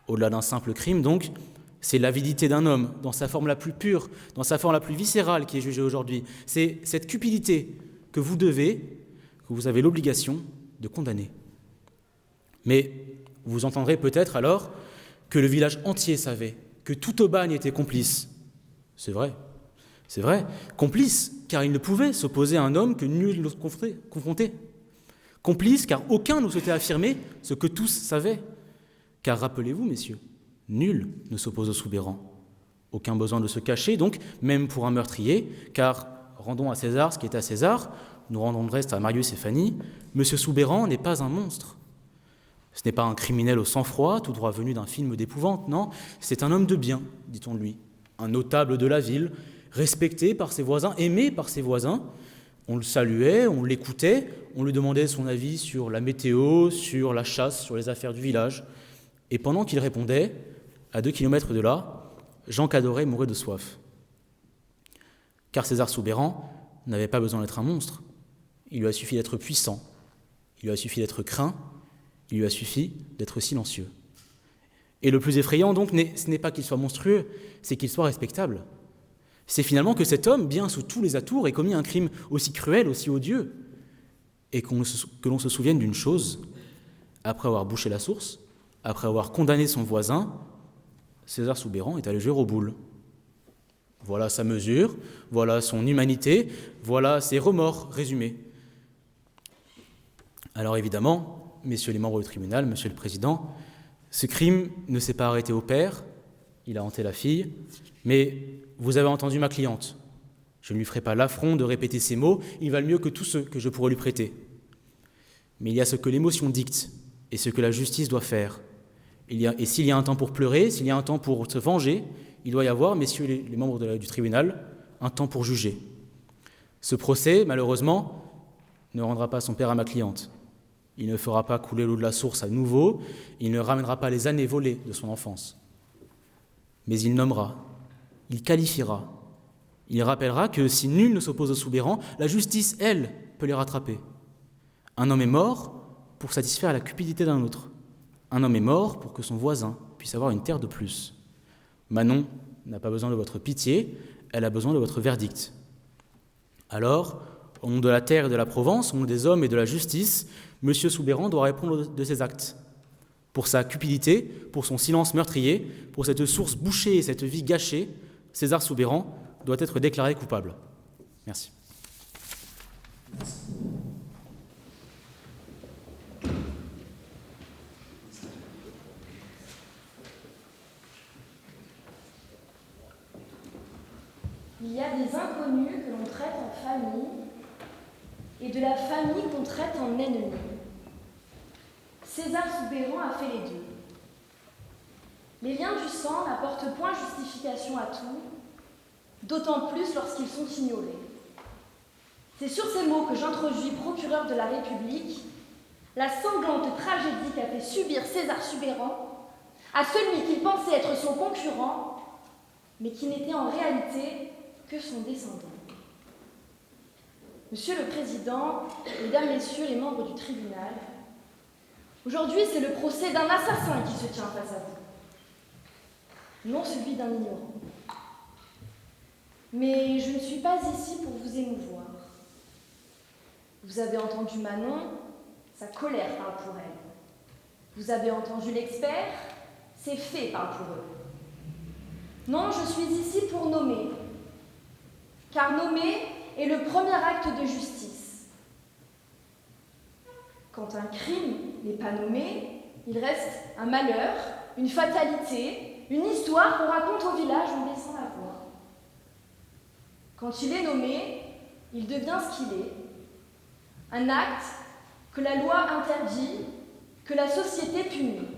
Au-delà d'un simple crime, donc, c'est l'avidité d'un homme, dans sa forme la plus pure, dans sa forme la plus viscérale qui est jugée aujourd'hui. C'est cette cupidité que vous avez l'obligation de condamner. Mais vous entendrez peut-être alors que le village entier savait, que tout Aubagne était complice. C'est vrai, complice, car il ne pouvait s'opposer à un homme que nul n'ose confronter. Complice, car aucun ne souhaitait affirmer ce que tous savaient. Car rappelez-vous, messieurs, nul ne s'oppose au Soubeyran. Aucun besoin de se cacher, donc, même pour un meurtrier, car rendons à César ce qui est à César, nous rendons le reste à Marius et Fanny, M. Soubeyran n'est pas un monstre. Ce n'est pas un criminel au sang-froid, tout droit venu d'un film d'épouvante, non, c'est un homme de bien, dit-on de lui, un notable de la ville, respecté par ses voisins, aimé par ses voisins. On le saluait, on l'écoutait, on lui demandait son avis sur la météo, sur la chasse, sur les affaires du village. Et pendant qu'il répondait, à 2 kilomètres de là, Jean Cadoret mourait de soif. Car César Soubeyran n'avait pas besoin d'être un monstre. Il lui a suffi d'être puissant, il lui a suffi d'être craint, il lui a suffi d'être silencieux. Et le plus effrayant donc, ce n'est pas qu'il soit monstrueux, c'est qu'il soit respectable. C'est finalement que cet homme, bien sous tous les atours, ait commis un crime aussi cruel, aussi odieux, et que l'on se souvienne d'une chose, après avoir bouché la source, après avoir condamné son voisin, César Soubeyran est allé jouer aux boules. Voilà sa mesure, voilà son humanité, voilà ses remords résumés. Alors évidemment, messieurs les membres du tribunal, monsieur le président, ce crime ne s'est pas arrêté au père, il a hanté la fille, mais vous avez entendu ma cliente. Je ne lui ferai pas l'affront de répéter ces mots, ils valent mieux que tous ceux que je pourrais lui prêter. Mais il y a ce que l'émotion dicte et ce que la justice doit faire. Et s'il y a un temps pour pleurer, s'il y a un temps pour se venger, il doit y avoir, messieurs les membres du tribunal, un temps pour juger. Ce procès, malheureusement, ne rendra pas son père à ma cliente. Il ne fera pas couler l'eau de la source à nouveau, il ne ramènera pas les années volées de son enfance. Mais il nommera, il qualifiera, il rappellera que si nul ne s'oppose au Soubeyran, la justice, elle, peut les rattraper. Un homme est mort pour satisfaire la cupidité d'un autre. Un homme est mort pour que son voisin puisse avoir une terre de plus. Manon n'a pas besoin de votre pitié, elle a besoin de votre verdict. Alors, au nom de la terre et de la Provence, au nom des hommes et de la justice, M. Soubeyran doit répondre de ses actes. Pour sa cupidité, pour son silence meurtrier, pour cette source bouchée et cette vie gâchée, César Soubeyran doit être déclaré coupable. Merci. Il y a des inconnus que l'on traite en famille et de la famille qu'on traite en ennemi. César Soubeyran a fait les deux. Les liens du sang n'apportent point justification à tout, d'autant plus lorsqu'ils sont ignorés. C'est sur ces mots que j'introduis procureur de la République la sanglante tragédie qu'a fait subir César Soubeyran à celui qu'il pensait être son concurrent, mais qui n'était en réalité que son descendant. Monsieur le Président, Mesdames, Messieurs les membres du tribunal, aujourd'hui c'est le procès d'un assassin qui se tient face à vous, non celui d'un ignorant. Mais je ne suis pas ici pour vous émouvoir. Vous avez entendu Manon, sa colère parle pour elle. Vous avez entendu l'expert, ses faits parlent pour eux. Non, je suis ici pour nommer, car nommer est le premier acte de justice. Quand un crime n'est pas nommé, il reste un malheur, une fatalité, une histoire qu'on raconte au village en baissant la voix. Quand il est nommé, il devient ce qu'il est. Un acte que la loi interdit, que la société punit.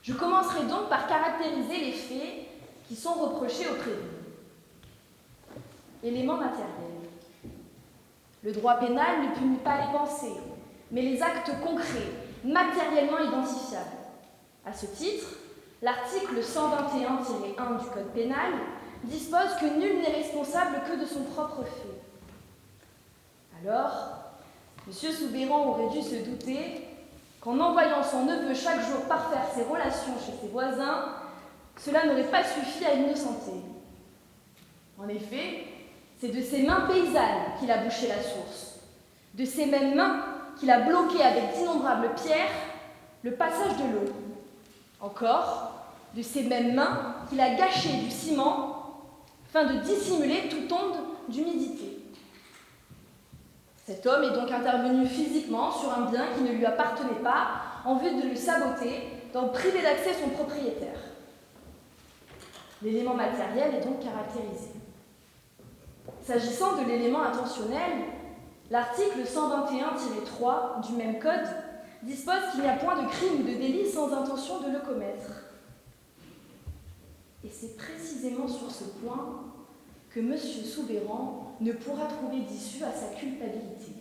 Je commencerai donc par caractériser les faits qui sont reprochés au prévenu. Éléments matériels. Le droit pénal ne punit pas les pensées, mais les actes concrets, matériellement identifiables. À ce titre, l'article 121-1 du Code pénal dispose que nul n'est responsable que de son propre fait. Alors, M. Soubeyran aurait dû se douter qu'en envoyant son neveu chaque jour parfaire ses relations chez ses voisins, cela n'aurait pas suffi à l'innocenter. En effet, c'est de ses mains paysannes qu'il a bouché la source, de ces mêmes mains qu'il a bloqué avec d'innombrables pierres le passage de l'eau. Encore, de ces mêmes mains qu'il a gâché du ciment afin de dissimuler toute onde d'humidité. Cet homme est donc intervenu physiquement sur un bien qui ne lui appartenait pas en vue de le saboter, d'en priver d'accès son propriétaire. L'élément matériel est donc caractérisé. S'agissant de l'élément intentionnel, l'article 121-3 du même code dispose qu'il n'y a point de crime ou de délit sans intention de le commettre. Et c'est précisément sur ce point que M. Soubeyran ne pourra trouver d'issue à sa culpabilité.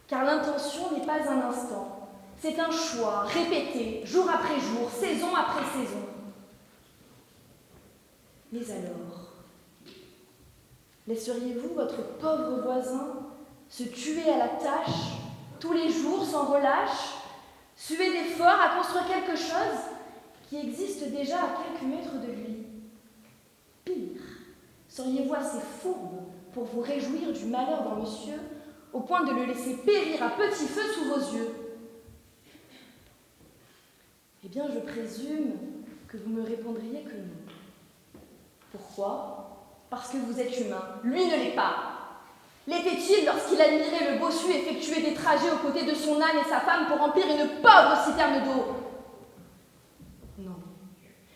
Car l'intention n'est pas un instant, C'est un choix répété, jour après jour, saison après saison. Mais alors, laisseriez-vous votre pauvre voisin se tuer à la tâche, tous les jours sans relâche, suer d'efforts à construire quelque chose qui existe déjà à quelques mètres de lui? Pire, seriez-vous assez fourbe pour vous réjouir du malheur d'un monsieur au point de le laisser périr à petit feu sous vos yeux? Eh bien, je présume que vous me répondriez que non. Pourquoi? Parce que vous êtes humain. Lui ne l'est pas. L'était-il lorsqu'il admirait le bossu effectuer des trajets aux côtés de son âne et sa femme pour remplir une pauvre citerne d'eau? Non.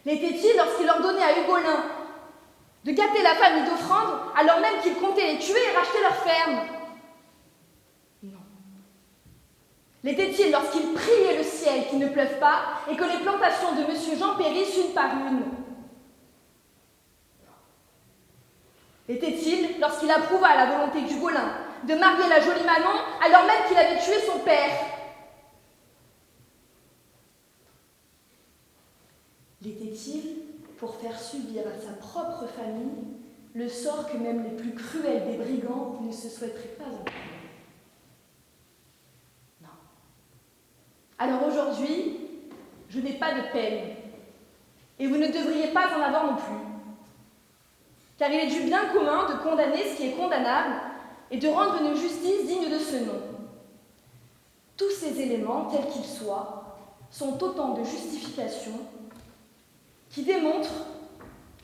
L'était-il lorsqu'il ordonnait à Hugolin de gâter la famille d'offrandes alors même qu'il comptait les tuer et racheter leur ferme? Non. L'était-il lorsqu'il priait le ciel qu'il ne pleuve pas et que les plantations de M. Jean périssent une par une? L'était-il lorsqu'il approuva la volonté d'Hugolin de marier la jolie Manon alors même qu'il avait tué son père? L'était-il pour faire subir à sa propre famille le sort que même les plus cruels des brigands ne se souhaiteraient pas encore? Non. Alors aujourd'hui, je n'ai pas de peine, et vous ne devriez pas en avoir non plus. Car il est du bien commun de condamner ce qui est condamnable et de rendre une justice digne de ce nom. Tous ces éléments, tels qu'ils soient, sont autant de justifications qui démontrent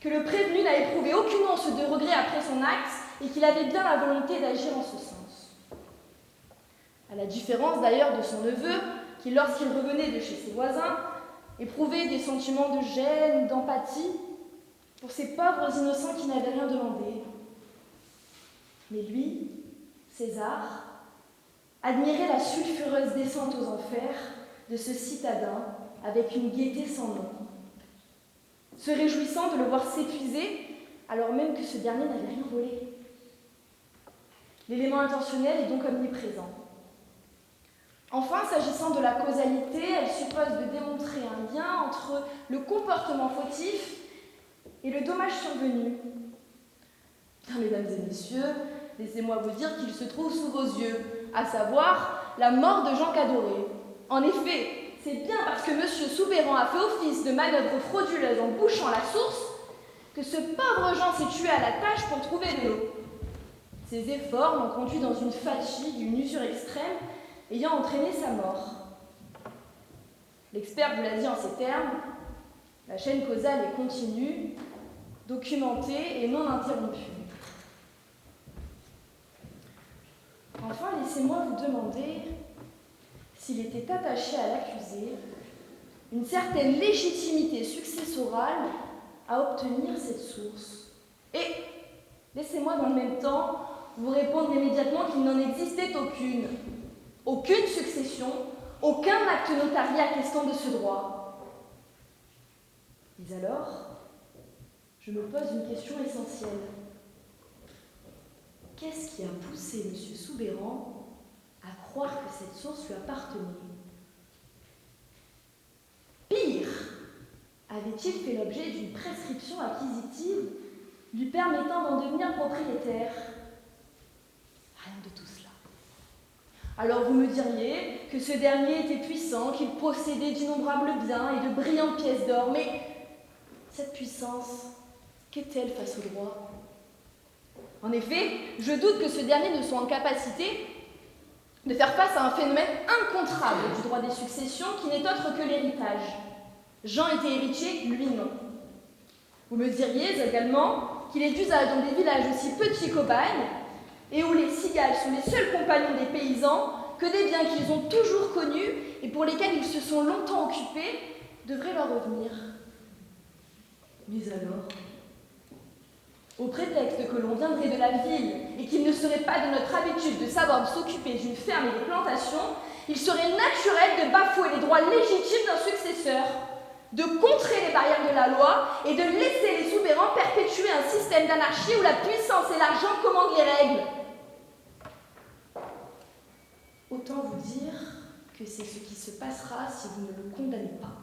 que le prévenu n'a éprouvé aucune once de regret après son acte et qu'il avait bien la volonté d'agir en ce sens. À la différence d'ailleurs de son neveu, qui, lorsqu'il revenait de chez ses voisins, éprouvait des sentiments de gêne, d'empathie, pour ces pauvres innocents qui n'avaient rien demandé. Mais lui, César, admirait la sulfureuse descente aux enfers de ce citadin avec une gaieté sans nom, se réjouissant de le voir s'épuiser alors même que ce dernier n'avait rien volé. L'élément intentionnel est donc omniprésent. Enfin, s'agissant de la causalité, elle suppose de démontrer un lien entre le comportement fautif et le dommage survenu. Bien, mesdames et messieurs, laissez-moi vous dire qu'il se trouve sous vos yeux, à savoir la mort de Jean Cadoré. En effet, c'est bien parce que M. Soubeyran a fait office de manœuvre frauduleuse en bouchant la source que ce pauvre Jean s'est tué à la tâche pour trouver de l'eau. Ses efforts l'ont conduit dans une fatigue, une usure extrême, ayant entraîné sa mort. L'expert vous l'a dit en ces termes, la chaîne causale est continue, documentée et non interrompue. Enfin, laissez-moi vous demander s'il était attaché à l'accusé une certaine légitimité successorale à obtenir cette source. Et laissez-moi dans le même temps vous répondre immédiatement qu'il n'en existait aucune. Aucune succession, aucun acte notarié attestant de ce droit. Mais alors, je me pose une question essentielle. Qu'est-ce qui a poussé M. Soubeyran à croire que cette source lui appartenait? Pire, avait-il fait l'objet d'une prescription acquisitive lui permettant d'en devenir propriétaire? Rien de tout cela. Alors vous me diriez que ce dernier était puissant, qu'il possédait d'innombrables biens et de brillantes pièces d'or, mais cette puissance, qu'est-elle face au droit? En effet, je doute que ce dernier ne soit en capacité de faire face à un phénomène incontrable du droit des successions qui n'est autre que l'héritage. Jean était héritier, lui non. Vous me diriez également qu'il est d'usage dans des villages aussi petits qu'Aubagne et où les cigales sont les seuls compagnons des paysans que des biens qu'ils ont toujours connus et pour lesquels ils se sont longtemps occupés devraient leur revenir. Mais alors, au prétexte que l'on viendrait de la ville et qu'il ne serait pas de notre habitude de savoir s'occuper d'une ferme et des plantations, il serait naturel de bafouer les droits légitimes d'un successeur, de contrer les barrières de la loi et de laisser les souverains perpétuer un système d'anarchie où la puissance et l'argent commandent les règles. Autant vous dire que c'est ce qui se passera si vous ne le condamnez pas.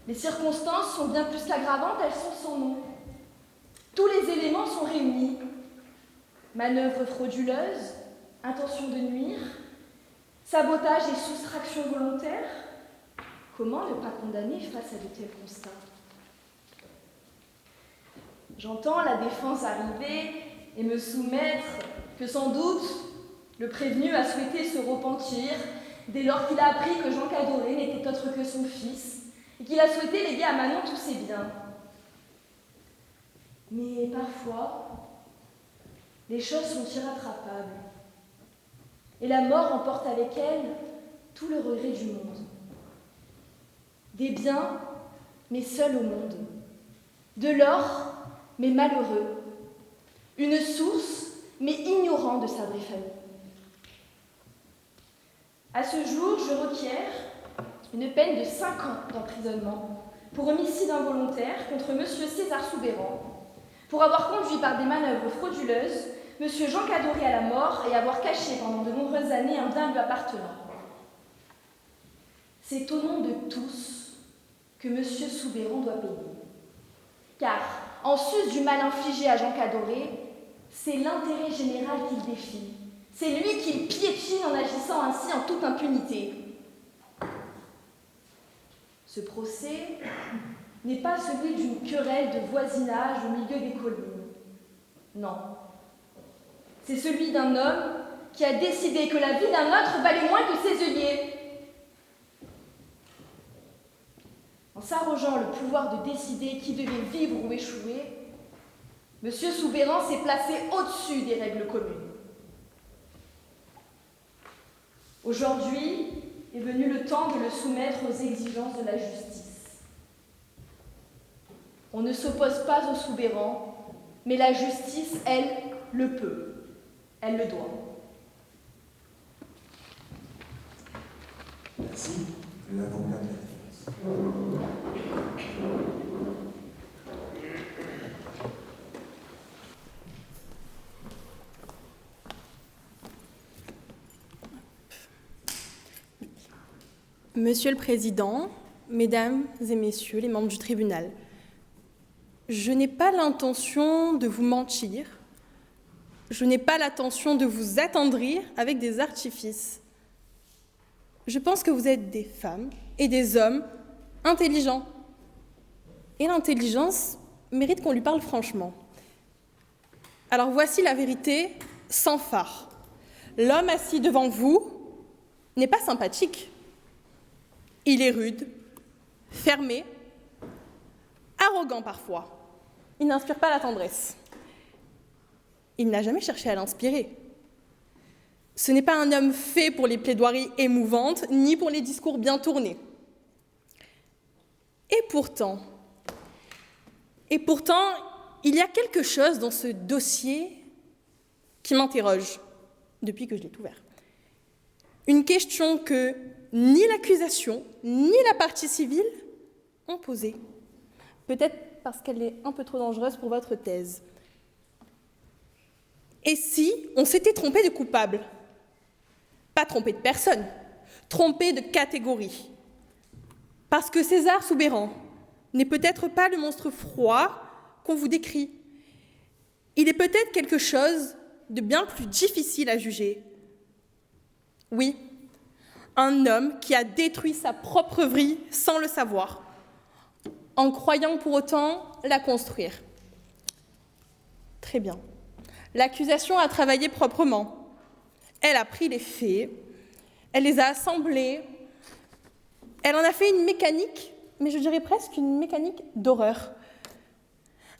Les circonstances sont bien plus qu'aggravantes, elles sont sans nom. Tous les éléments sont réunis. Manœuvre frauduleuse, intention de nuire, sabotage et soustraction volontaire. Comment ne pas condamner face à de tels constats? J'entends la défense arriver et me soumettre que sans doute le prévenu a souhaité se repentir dès lors qu'il a appris que Jean Cadoré n'était autre que son fils et qu'il a souhaité léguer à Manon tous ses biens. Mais parfois, les choses sont irrattrapables et la mort emporte avec elle tout le regret du monde. Des biens, mais seuls au monde. De l'or, mais malheureux. Une source, mais ignorant de sa vraie famille. À ce jour, je requiers une peine de 5 ans d'emprisonnement pour homicide involontaire contre M. César Soubeyran, pour avoir conduit par des manœuvres frauduleuses M. Jean Cadoré à la mort et avoir caché pendant de nombreuses années un bien lui appartenant. C'est au nom de tous que M. Soubeyran doit payer. Car, en sus du mal infligé à Jean Cadoré, c'est l'intérêt général qu'il défie. C'est lui qu'il piétine en agissant ainsi en toute impunité. Ce procès n'est pas celui d'une querelle de voisinage au milieu des collines. Non. C'est celui d'un homme qui a décidé que la vie d'un autre valait moins que ses œillets. En s'arrogeant le pouvoir de décider qui devait vivre ou échouer, M. Soubeyran s'est placé au-dessus des règles communes. Aujourd'hui est venu le temps de le soumettre aux exigences de la justice. On ne s'oppose pas au Soubeyran, mais la justice, elle, le peut. Elle le doit. Merci. L'avocat de la défense. Monsieur le Président, Mesdames et Messieurs les membres du tribunal, je n'ai pas l'intention de vous mentir, je n'ai pas l'intention de vous attendrir avec des artifices. Je pense que vous êtes des femmes et des hommes intelligents. Et l'intelligence mérite qu'on lui parle franchement. Alors voici la vérité sans phare. L'homme assis devant vous n'est pas sympathique. Il est rude, fermé, arrogant parfois. Il n'inspire pas la tendresse. Il n'a jamais cherché à l'inspirer. Ce n'est pas un homme fait pour les plaidoiries émouvantes, ni pour les discours bien tournés. Et pourtant, il y a quelque chose dans ce dossier qui m'interroge depuis que je l'ai ouvert. Une question que ni l'accusation, ni la partie civile ont posée. Peut-être parce qu'elle est un peu trop dangereuse pour votre thèse. Et si on s'était trompé de coupable? Pas trompé de personne, trompé de catégorie. Parce que César Soubeyran n'est peut-être pas le monstre froid qu'on vous décrit. Il est peut-être quelque chose de bien plus difficile à juger. Oui, un homme qui a détruit sa propre vie sans le savoir, en croyant pour autant la construire. Très bien. L'accusation a travaillé proprement. Elle a pris les faits, elle les a assemblés, elle en a fait une mécanique, mais je dirais presque une mécanique d'horreur.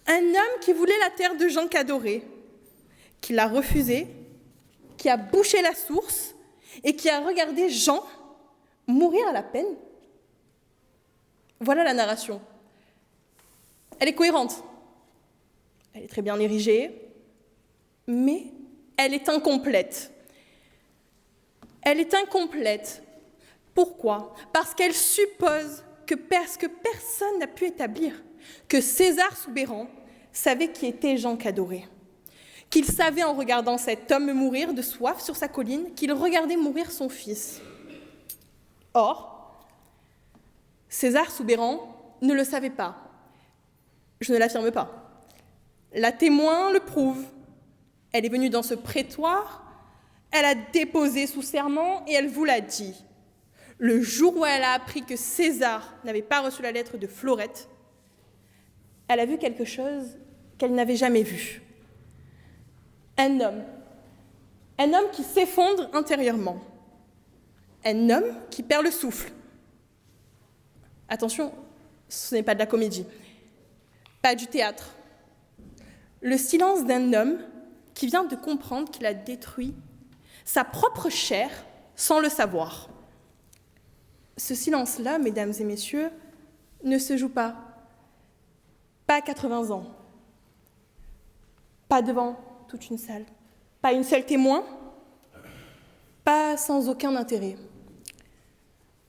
Un homme qui voulait la terre de Jean Cadoré, qui l'a refusée, qui a bouché la source et qui a regardé Jean mourir à la peine. Voilà la narration. Elle est cohérente, elle est très bien érigée, mais elle est incomplète. Elle est incomplète. Pourquoi? Parce qu'elle suppose que personne n'a pu établir que César Soubeyran savait qui était Jean Cadoré, qu'il savait en regardant cet homme mourir de soif sur sa colline, qu'il regardait mourir son fils. Or, César Soubeyran ne le savait pas. Je ne l'affirme pas. La témoin le prouve. Elle est venue dans ce prétoire, elle a déposé sous serment et elle vous l'a dit. Le jour où elle a appris que César n'avait pas reçu la lettre de Florette, elle a vu quelque chose qu'elle n'avait jamais vu. Un homme qui s'effondre intérieurement, un homme qui perd le souffle. Attention, ce n'est pas de la comédie, pas du théâtre. Le silence d'un homme qui vient de comprendre qu'il a détruit sa propre chair sans le savoir. Ce silence-là, mesdames et messieurs, ne se joue pas à 80 ans, pas devant toute une salle, pas une seule témoin, pas sans aucun intérêt.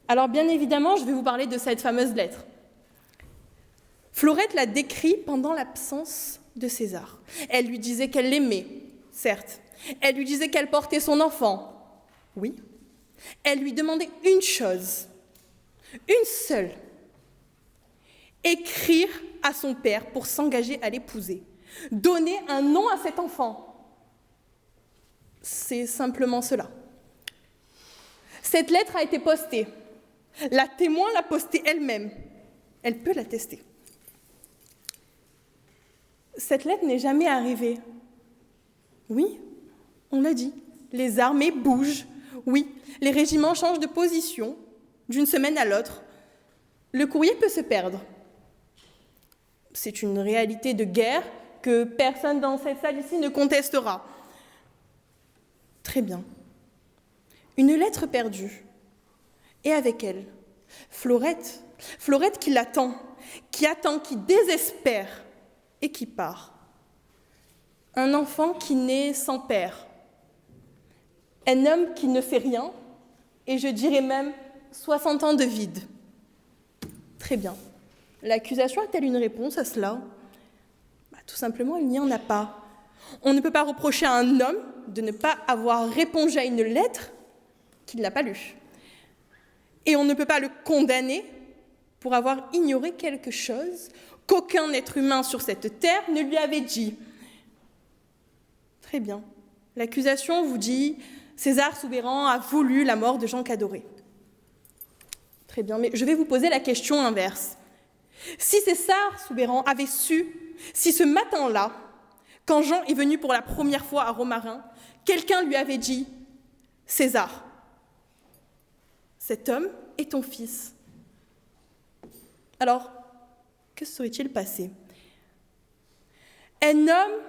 Alors bien évidemment, je vais vous parler de cette fameuse lettre. Florette l'a décrit pendant l'absence de César. Elle lui disait qu'elle l'aimait, certes. Elle lui disait qu'elle portait son enfant, oui. Elle lui demandait une chose, une seule, écrire à son père pour s'engager à l'épouser, donner un nom à cet enfant. C'est simplement cela. Cette lettre a été postée. La témoin l'a postée elle-même. Elle peut l'attester. Cette lettre n'est jamais arrivée. Oui, on l'a dit. Les armées bougent. Oui, les régiments changent de position d'une semaine à l'autre. Le courrier peut se perdre. C'est une réalité de guerre que personne dans cette salle ici ne contestera. Très bien. Une lettre perdue. Et avec elle, Florette qui l'attend, qui désespère et qui part. Un enfant qui naît sans père. Un homme qui ne fait rien, et je dirais même 60 ans de vide. Très bien. L'accusation a-t-elle une réponse à cela ? Tout simplement, il n'y en a pas. On ne peut pas reprocher à un homme de ne pas avoir répondu à une lettre qu'il n'a pas lue. Et on ne peut pas le condamner pour avoir ignoré quelque chose qu'aucun être humain sur cette terre ne lui avait dit. Très bien. L'accusation vous dit « César Soubeyran a voulu la mort de Jean Cadoré ». Très bien, mais je vais vous poser la question inverse. Si César Soubeyran avait su, si ce matin-là, quand Jean est venu pour la première fois à Romarin, quelqu'un lui avait dit « César, cet homme est ton fils ». Alors, que serait-il passé ? Un homme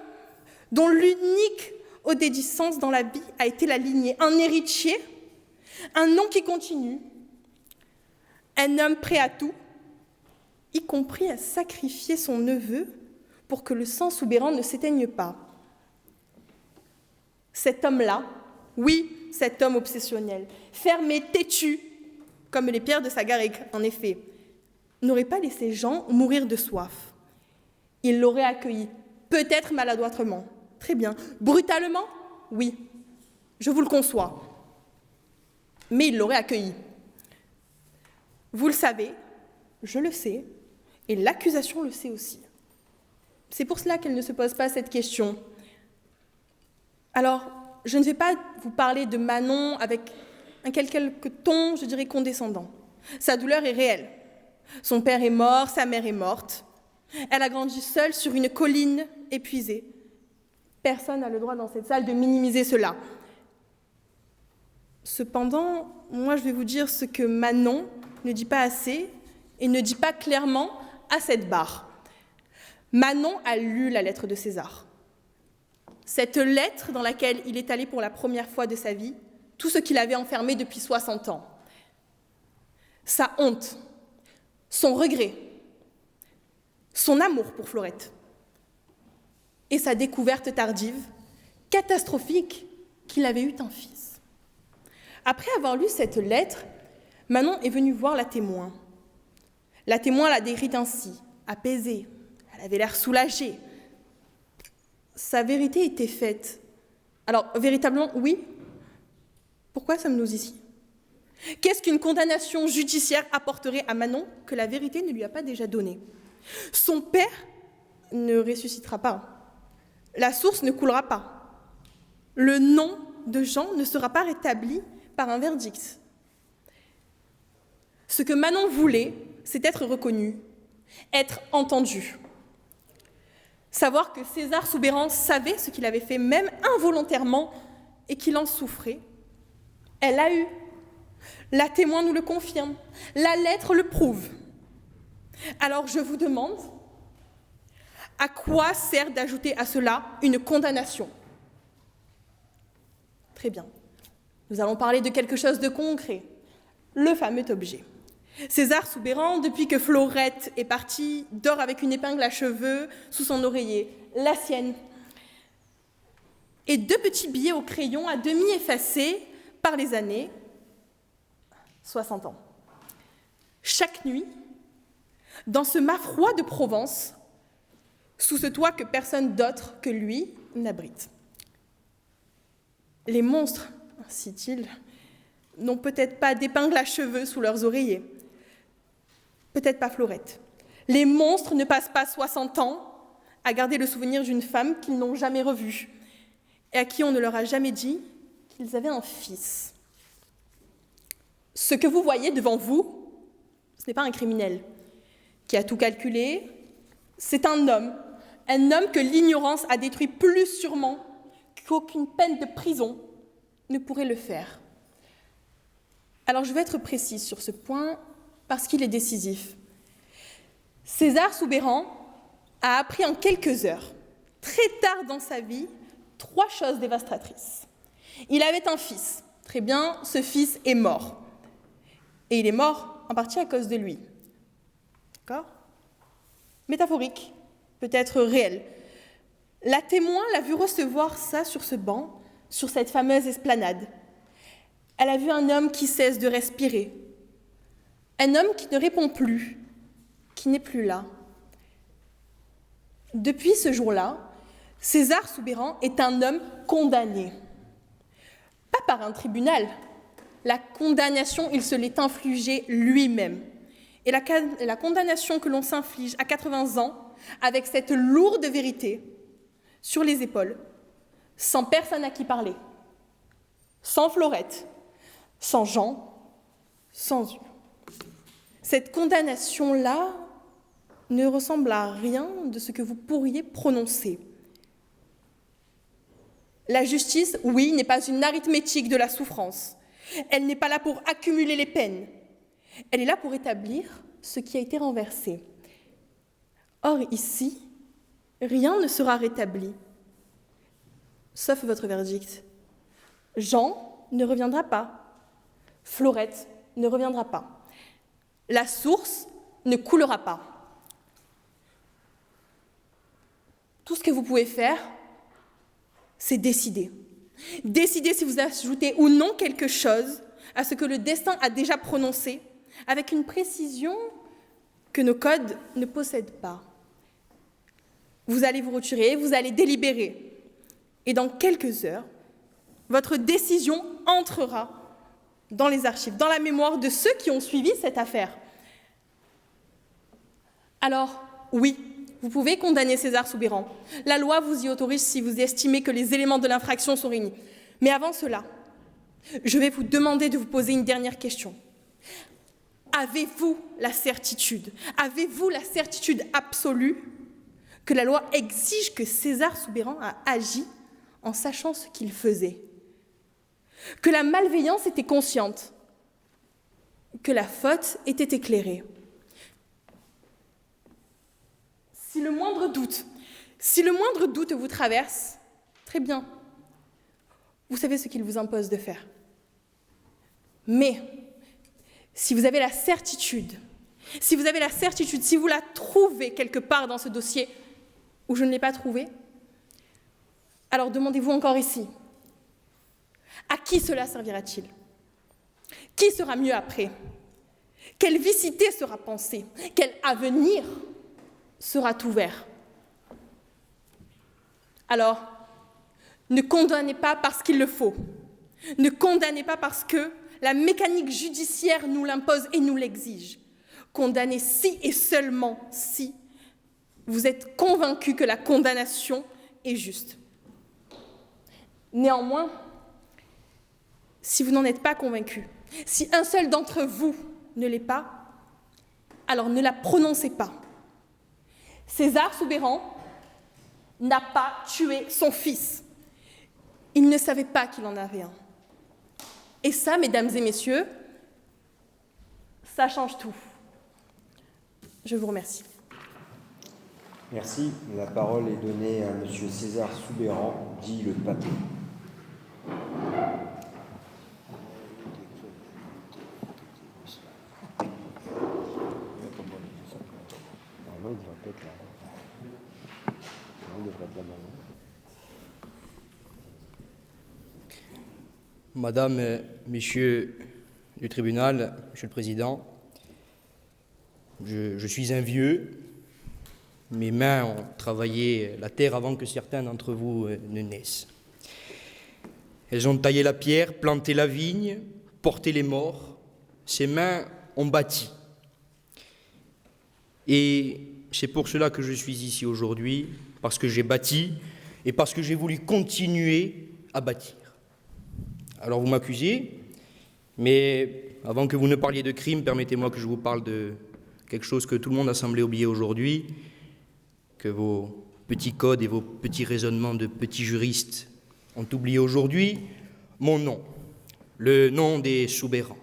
dont l'unique obéissance dans la vie a été la lignée, un héritier, un nom qui continue, un homme prêt à tout, y compris à sacrifier son neveu pour que le sang Soubeyran ne s'éteigne pas. Cet homme-là, oui, cet homme obsessionnel, fermé, têtu, comme les pierres de Sagareg, en effet, n'aurait pas laissé Jean mourir de soif. Il l'aurait accueilli, peut-être maladroitement, très bien. Brutalement, oui, je vous le conçois. Mais il l'aurait accueilli. Vous le savez, je le sais, et l'accusation le sait aussi. C'est pour cela qu'elle ne se pose pas cette question. Alors, je ne vais pas vous parler de Manon avec un quelque ton, je dirais, condescendant. Sa douleur est réelle. Son père est mort, sa mère est morte. Elle a grandi seule sur une colline épuisée. Personne n'a le droit dans cette salle de minimiser cela. Cependant, moi je vais vous dire ce que Manon ne dit pas assez et ne dit pas clairement à cette barre. Manon a lu la lettre de César. Cette lettre dans laquelle il est allé pour la première fois de sa vie, tout ce qu'il avait enfermé depuis 60 ans. Sa honte, son regret, son amour pour Florette et sa découverte tardive, catastrophique, qu'il avait eu un fils. Après avoir lu cette lettre, Manon est venue voir la témoin. La témoin l'a décrite ainsi, apaisée, elle avait l'air soulagée. sa vérité était faite. Alors, véritablement, oui. Pourquoi sommes-nous ici? Qu'est-ce qu'une condamnation judiciaire apporterait à Manon que la vérité ne lui a pas déjà donné? Son père ne ressuscitera pas. La source ne coulera pas. Le nom de Jean ne sera pas rétabli par un verdict. Ce que Manon voulait, c'est être reconnue, être entendue. Savoir que César Soubeyran savait ce qu'il avait fait, même involontairement, et qu'il en souffrait. Elle l'a eu. La témoin nous le confirme. La lettre le prouve. Alors je vous demande, à quoi sert d'ajouter à cela une condamnation? Très bien. Nous allons parler de quelque chose de concret. Le fameux objet. César Soubeyran, depuis que Florette est partie, dort avec une épingle à cheveux sous son oreiller, la sienne, et 2 petits billets au crayon à demi effacés par les années, 60 ans. Chaque nuit, dans ce mât froid de Provence, sous ce toit que personne d'autre que lui n'abrite. Les monstres, cite-t-il, n'ont peut-être pas d'épingle à cheveux sous leurs oreillers. Peut-être pas Florette. Les monstres ne passent pas 60 ans à garder le souvenir d'une femme qu'ils n'ont jamais revue et à qui on ne leur a jamais dit qu'ils avaient un fils. Ce que vous voyez devant vous, ce n'est pas un criminel qui a tout calculé, c'est un homme que l'ignorance a détruit plus sûrement qu'aucune peine de prison ne pourrait le faire. Alors je vais être précise sur ce point parce qu'il est décisif. César Soubeyran a appris en quelques heures, très tard dans sa vie, 3 choses dévastatrices. Il avait un fils. Très bien, ce fils est mort. Et il est mort en partie à cause de lui. D'accord? Métaphorique, peut-être réel. La témoin l'a vu recevoir ça sur ce banc, sur cette fameuse esplanade. Elle a vu un homme qui cesse de respirer. Un homme qui ne répond plus, qui n'est plus là. Depuis ce jour-là, César Soubeyran est un homme condamné. Pas par un tribunal. La condamnation, il se l'est infligée lui-même. Et la condamnation que l'on s'inflige à 80 ans, avec cette lourde vérité sur les épaules, sans personne à qui parler, sans Florette, sans Jean, sans eux. Cette condamnation-là ne ressemble à rien de ce que vous pourriez prononcer. La justice, oui, n'est pas une arithmétique de la souffrance. Elle n'est pas là pour accumuler les peines. Elle est là pour établir ce qui a été renversé. Or, ici, rien ne sera rétabli, sauf votre verdict. Jean ne reviendra pas. Florette ne reviendra pas. La source ne coulera pas. Tout ce que vous pouvez faire, c'est décider. Décider si vous ajoutez ou non quelque chose à ce que le destin a déjà prononcé, avec une précision que nos codes ne possèdent pas. Vous allez vous retirer, vous allez délibérer. Et dans quelques heures, votre décision entrera dans les archives, dans la mémoire de ceux qui ont suivi cette affaire. Alors, oui, vous pouvez condamner César Soubeyran. La loi vous y autorise si vous estimez que les éléments de l'infraction sont réunis. Mais avant cela, je vais vous demander de vous poser une dernière question. Avez-vous la certitude absolue que la loi exige que César Soubeyran a agi en sachant ce qu'il faisait? Que la malveillance était consciente, que la faute était éclairée. Si le moindre doute vous traverse, très bien, vous savez ce qu'il vous impose de faire. Mais si vous avez la certitude, si vous la trouvez quelque part dans ce dossier où je ne l'ai pas trouvé, alors demandez-vous encore ici, à qui cela servira-t-il? Qui sera mieux après? Quelle vie cité sera pensée? Quel avenir sera ouvert? Alors, ne condamnez pas parce qu'il le faut. Ne condamnez pas parce que la mécanique judiciaire nous l'impose et nous l'exige. Condamnez si et seulement si vous êtes convaincu que la condamnation est juste. Néanmoins, si vous n'en êtes pas convaincu, si un seul d'entre vous ne l'est pas, alors ne la prononcez pas. César Soubeyran n'a pas tué son fils. Il ne savait pas qu'il en avait un. Et ça, mesdames et messieurs, ça change tout. Je vous remercie. Merci. La parole est donnée à M. César Soubeyran, dit le Papé. Madame, Messieurs du tribunal, Monsieur le Président, je suis un vieux. Mes mains ont travaillé la terre avant que certains d'entre vous ne naissent. Elles ont taillé la pierre, planté la vigne, porté les morts. Ces mains ont bâti. Et c'est pour cela que je suis ici aujourd'hui, parce que j'ai bâti et parce que j'ai voulu continuer à bâtir. Alors vous m'accusez, mais avant que vous ne parliez de crime, permettez-moi que je vous parle de quelque chose que tout le monde a semblé oublier aujourd'hui, que vos petits codes et vos petits raisonnements de petits juristes ont oublié aujourd'hui, mon nom, le nom des Soubeyran.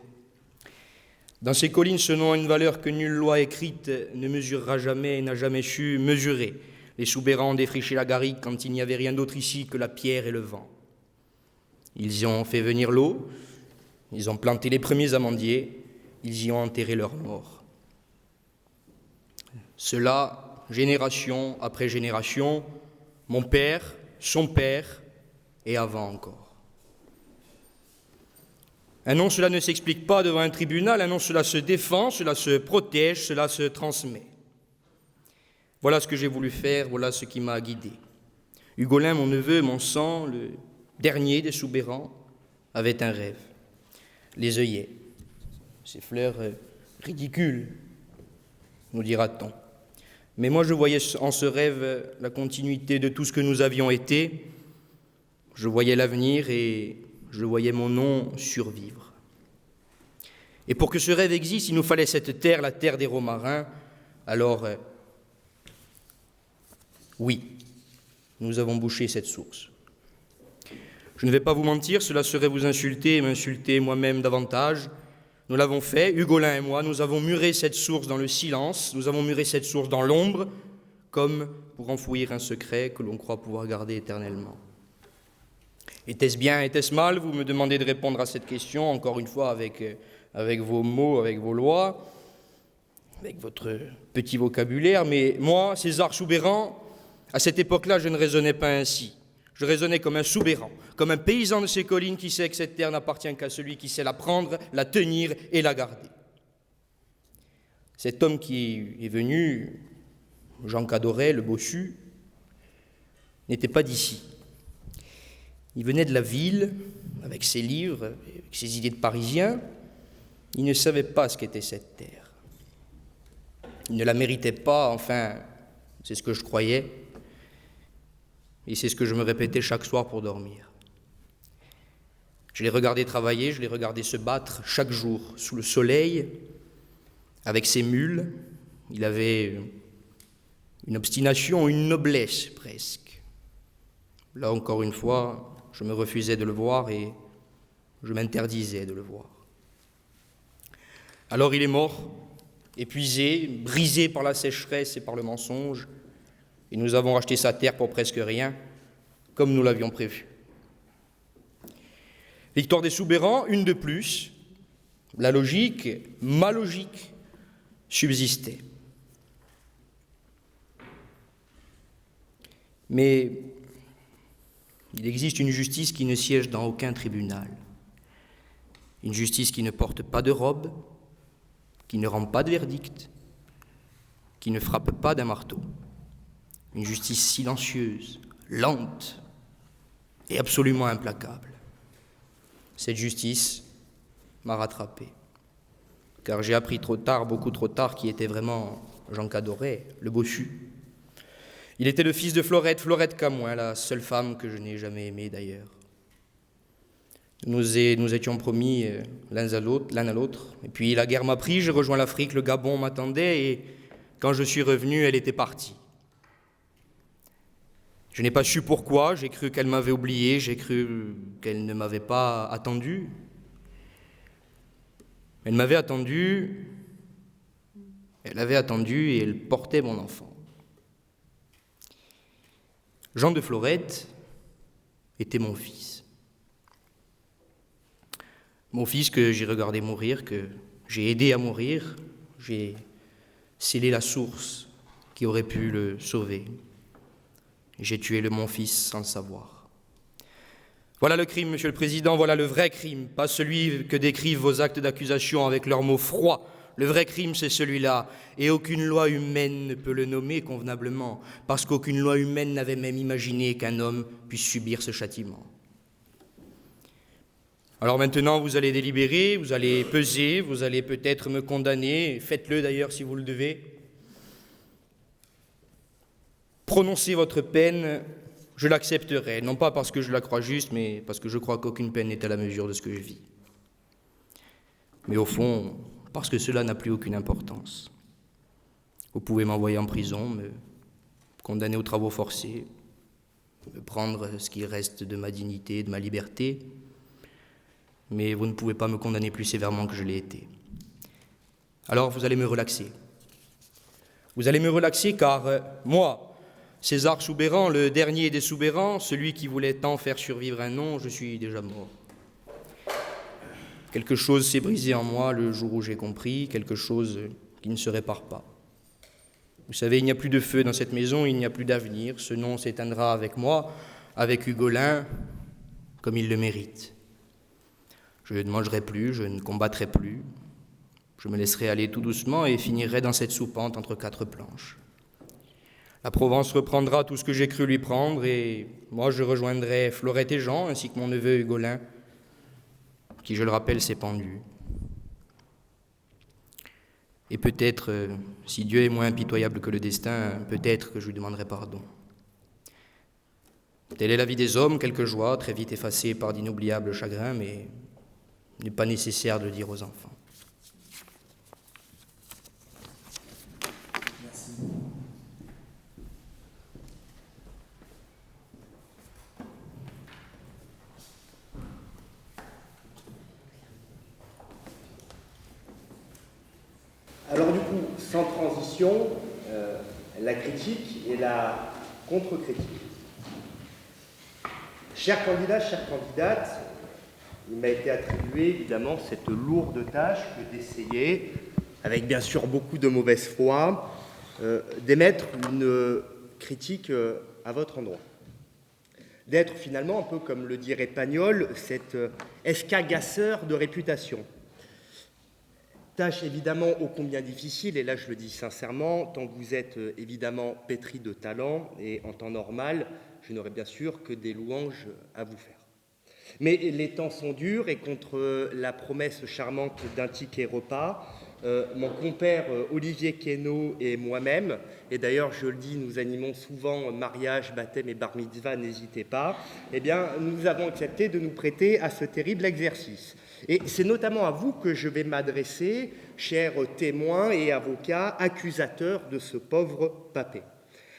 Dans ces collines, ce nom a une valeur que nulle loi écrite ne mesurera jamais et n'a jamais su mesurer. Les Soubeyran ont défriché la garrigue quand il n'y avait rien d'autre ici que la pierre et le vent. Ils y ont fait venir l'eau, ils ont planté les premiers amandiers, ils y ont enterré leurs morts. Cela, génération après génération, mon père, son père et avant encore. Un nom, cela ne s'explique pas devant un tribunal, un nom, cela se défend, cela se protège, cela se transmet. Voilà ce que j'ai voulu faire, voilà ce qui m'a guidé. Hugolin, mon neveu, mon sang, le dernier des Soubeyran, avait un rêve. Les œillets, ces fleurs ridicules, nous dira-t-on. Mais moi, je voyais en ce rêve la continuité de tout ce que nous avions été. Je voyais l'avenir et je voyais mon nom survivre. Et pour que ce rêve existe, il nous fallait cette terre, la terre des Romarins. Alors, oui, nous avons bouché cette source. Je ne vais pas vous mentir, cela serait vous insulter et m'insulter moi-même davantage. Nous l'avons fait, Hugolin et moi, nous avons muré cette source dans le silence, nous avons muré cette source dans l'ombre, comme pour enfouir un secret que l'on croit pouvoir garder éternellement. Était-ce bien, était-ce mal? Vous me demandez de répondre à cette question, encore une fois, avec vos mots, avec vos lois, avec votre petit vocabulaire. Mais moi, César Soubeyran, à cette époque-là, je ne raisonnais pas ainsi. Je raisonnais comme un Soubeyran, comme un paysan de ces collines qui sait que cette terre n'appartient qu'à celui qui sait la prendre, la tenir et la garder. Cet homme qui est venu, Jean Cadoret, le bossu, n'était pas d'ici. Il venait de la ville, avec ses livres, avec ses idées de Parisien. Il ne savait pas ce qu'était cette terre. Il ne la méritait pas, enfin, c'est ce que je croyais. Et c'est ce que je me répétais chaque soir pour dormir. Je l'ai regardé travailler, je l'ai regardé se battre chaque jour sous le soleil, avec ses mules. Il avait une obstination, une noblesse presque. Là encore une fois, je me refusais de le voir et je m'interdisais de le voir. Alors il est mort, épuisé, brisé par la sécheresse et par le mensonge, et nous avons racheté sa terre pour presque rien, comme nous l'avions prévu. Victoire des Soubeyran, une de plus, la logique, ma logique, subsistait. Mais il existe une justice qui ne siège dans aucun tribunal. Une justice qui ne porte pas de robe, qui ne rend pas de verdict, qui ne frappe pas d'un marteau. Une justice silencieuse, lente et absolument implacable. Cette justice m'a rattrapé, car j'ai appris trop tard, beaucoup trop tard, qui était vraiment Jean Cadoret, le bossu. Il était le fils de Florette, Florette Camoin, la seule femme que je n'ai jamais aimée d'ailleurs. Nous étions promis l'un à l'autre, et puis la guerre m'a pris, j'ai rejoint l'Afrique, le Gabon m'attendait, et quand je suis revenu, elle était partie. Je n'ai pas su pourquoi, j'ai cru qu'elle m'avait oublié, j'ai cru qu'elle ne m'avait pas attendu. Elle m'avait attendu, elle avait attendu et elle portait mon enfant. Jean de Florette était mon fils. Mon fils que j'ai regardé mourir, que j'ai aidé à mourir, j'ai scellé la source qui aurait pu le sauver. J'ai tué mon fils sans le savoir. Voilà le crime, Monsieur le Président, voilà le vrai crime, pas celui que décrivent vos actes d'accusation avec leurs mots froids. Le vrai crime, c'est celui-là, et aucune loi humaine ne peut le nommer convenablement, parce qu'aucune loi humaine n'avait même imaginé qu'un homme puisse subir ce châtiment. Alors maintenant, vous allez délibérer, vous allez peser, vous allez peut-être me condamner, faites-le d'ailleurs si vous le devez. Prononcez votre peine, je l'accepterai, non pas parce que je la crois juste, mais parce que je crois qu'aucune peine n'est à la mesure de ce que je vis. Mais au fond, parce que cela n'a plus aucune importance. Vous pouvez m'envoyer en prison, me condamner aux travaux forcés, me prendre ce qui reste de ma dignité, de ma liberté, mais vous ne pouvez pas me condamner plus sévèrement que je l'ai été. Alors vous allez me relaxer. Vous allez me relaxer car moi, César Soubeyran, le dernier des Soubeyran, celui qui voulait tant faire survivre un nom, je suis déjà mort. Quelque chose s'est brisé en moi le jour où j'ai compris, quelque chose qui ne se répare pas. Vous savez, il n'y a plus de feu dans cette maison, il n'y a plus d'avenir. Ce nom s'éteindra avec moi, avec Hugolin, comme il le mérite. Je ne mangerai plus, je ne combattrai plus. Je me laisserai aller tout doucement et finirai dans cette soupente entre quatre planches. La Provence reprendra tout ce que j'ai cru lui prendre et moi je rejoindrai Florette et Jean ainsi que mon neveu Hugolin, qui, je le rappelle, s'est pendu. Et peut-être, si Dieu est moins impitoyable que le destin, peut-être que je lui demanderai pardon. Telle est la vie des hommes, quelques joies, très vite effacées par d'inoubliables chagrins, mais il n'est pas nécessaire de le dire aux enfants. Merci. Alors du coup, sans transition, la critique et la contre-critique. Chers candidats, chères candidates, il m'a été attribué évidemment cette lourde tâche que d'essayer, avec bien sûr beaucoup de mauvaise foi, d'émettre une critique à votre endroit. D'être finalement, un peu comme le dirait Pagnol, cet escagasseur de réputation. Tâche évidemment ô combien difficile, et là je le dis sincèrement, tant que vous êtes évidemment pétri de talent, et en temps normal, je n'aurai bien sûr que des louanges à vous faire. Mais les temps sont durs, et contre la promesse charmante d'un ticket repas, mon compère Olivier Quénaud et moi-même, et d'ailleurs je le dis, nous animons souvent mariage, baptême et bar mitzvah, n'hésitez pas, eh bien nous avons accepté de nous prêter à ce terrible exercice. Et c'est notamment à vous que je vais m'adresser, chers témoins et avocats, accusateurs de ce pauvre papé.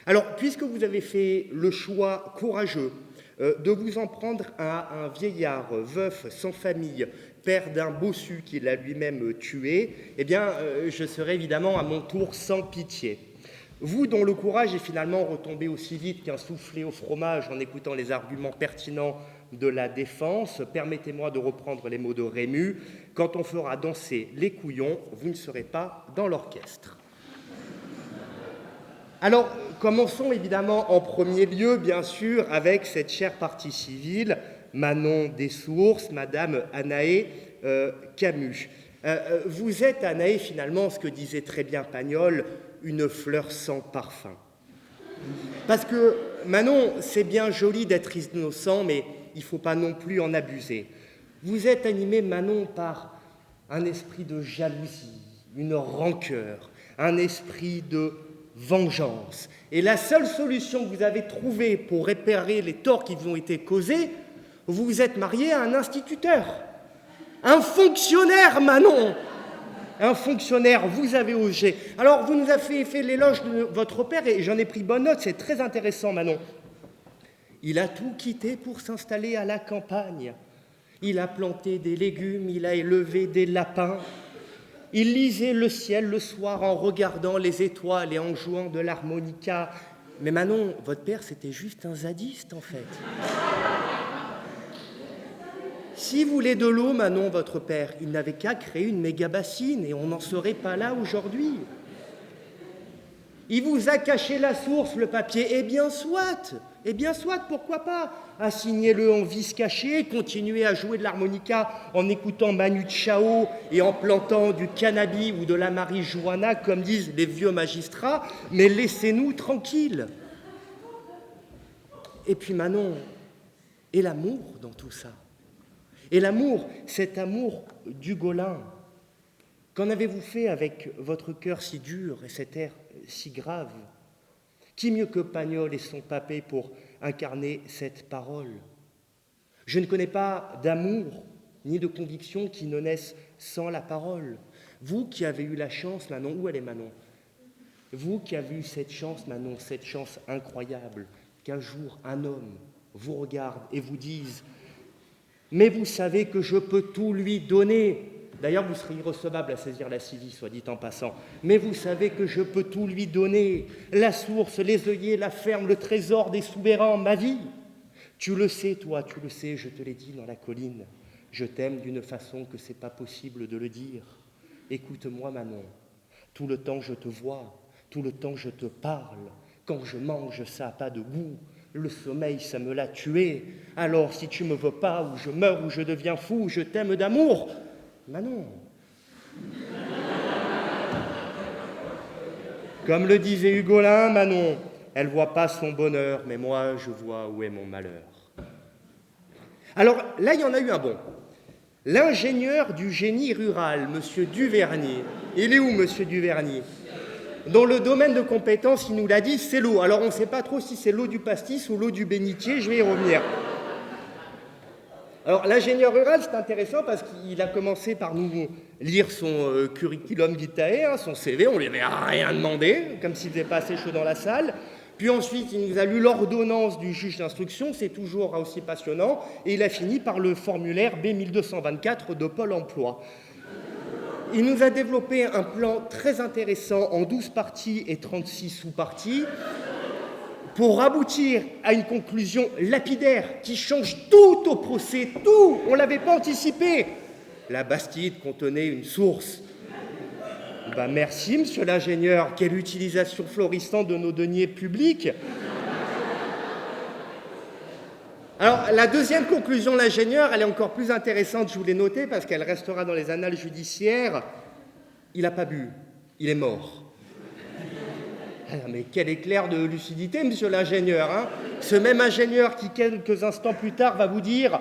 Alors, puisque vous avez fait le choix courageux de vous en prendre à un vieillard veuf, sans famille, père d'un bossu qui l'a lui-même tué, eh bien, je serai évidemment à mon tour sans pitié. Vous, dont le courage est finalement retombé aussi vite qu'un soufflé au fromage en écoutant les arguments pertinents de la défense, permettez-moi de reprendre les mots de Rému. Quand on fera danser les couillons, vous ne serez pas dans l'orchestre. Alors, commençons évidemment en premier lieu, bien sûr, avec cette chère partie civile, Manon Dessources, Madame Anaé Camus. Vous êtes, Anaé, finalement, ce que disait très bien Pagnol, une fleur sans parfum. Parce que, Manon, c'est bien joli d'être innocent, mais il ne faut pas non plus en abuser. Vous êtes animé, Manon, par un esprit de jalousie, une rancœur, un esprit de vengeance. Et la seule solution que vous avez trouvée pour réparer les torts qui vous ont été causés, vous vous êtes marié à un instituteur, un fonctionnaire, Manon. Un fonctionnaire, vous avez osé. Alors, vous nous avez fait l'éloge de votre père, et j'en ai pris bonne note, c'est très intéressant, Manon. Il a tout quitté pour s'installer à la campagne. Il a planté des légumes, il a élevé des lapins. Il lisait le ciel le soir en regardant les étoiles et en jouant de l'harmonica. Mais Manon, votre père, c'était juste un zadiste, en fait. Si vous voulez de l'eau, Manon, votre père, il n'avait qu'à créer une méga-bassine et on n'en serait pas là aujourd'hui. Il vous a caché la source, le papier, eh bien soit, pourquoi pas. Assignez-le en vis caché, continuez à jouer de l'harmonica en écoutant Manu Chao et en plantant du cannabis ou de la marijuana, comme disent les vieux magistrats, mais laissez-nous tranquilles. Et puis Manon, et l'amour dans tout ça? Et l'amour, cet amour d'Ugolin, qu'en avez-vous fait avec votre cœur si dur et cet air si grave? Qui mieux que Pagnol et son papé pour incarner cette parole? Je ne connais pas d'amour ni de conviction qui ne naissent sans la parole. Vous qui avez eu la chance, Manon, où elle est Manon? Vous qui avez eu cette chance, Manon, cette chance incroyable, qu'un jour un homme vous regarde et vous dise: mais vous savez que je peux tout lui donner. D'ailleurs, vous serez irrecevable à saisir la civie, soit dit en passant. Mais vous savez que je peux tout lui donner. La source, les œillets, la ferme, le trésor des souverains, ma vie. Tu le sais, toi, tu le sais, je te l'ai dit dans la colline. Je t'aime d'une façon que c'est pas possible de le dire. Écoute-moi, Manon. Tout le temps je te vois, tout le temps je te parle. Quand je mange, ça n'a pas de goût. Le sommeil, ça me l'a tué. Alors, si tu me veux pas, ou je meurs, ou je deviens fou, je t'aime d'amour. Manon. Comme le disait Hugolin, Manon, elle voit pas son bonheur, mais moi, je vois où est mon malheur. Alors, là, il y en a eu un bon. L'ingénieur du génie rural, monsieur Duverny. Il est où, monsieur Duverny? Dont le domaine de compétence, il nous l'a dit, c'est l'eau. Alors on ne sait pas trop si c'est l'eau du pastis ou l'eau du bénitier, je vais y revenir. Alors l'ingénieur rural, c'est intéressant parce qu'il a commencé par nous lire son curriculum vitae, son CV, on ne lui avait rien demandé, comme s'il ne faisait pas assez chaud dans la salle. Puis ensuite, il nous a lu l'ordonnance du juge d'instruction, c'est toujours aussi passionnant, et il a fini par le formulaire B1224 de Pôle emploi. Il nous a développé un plan très intéressant en 12 parties et 36 sous-parties pour aboutir à une conclusion lapidaire qui change tout au procès, tout. On ne l'avait pas anticipé. La Bastide contenait une source. Ben merci, monsieur l'ingénieur. Quelle utilisation florissante de nos deniers publics. Alors, la deuxième conclusion de l'ingénieur, elle est encore plus intéressante, je vous l'ai notée, parce qu'elle restera dans les annales judiciaires. Il n'a pas bu, il est mort. Alors, mais quel éclair de lucidité, monsieur l'ingénieur, hein? Ce même ingénieur qui, quelques instants plus tard, va vous dire,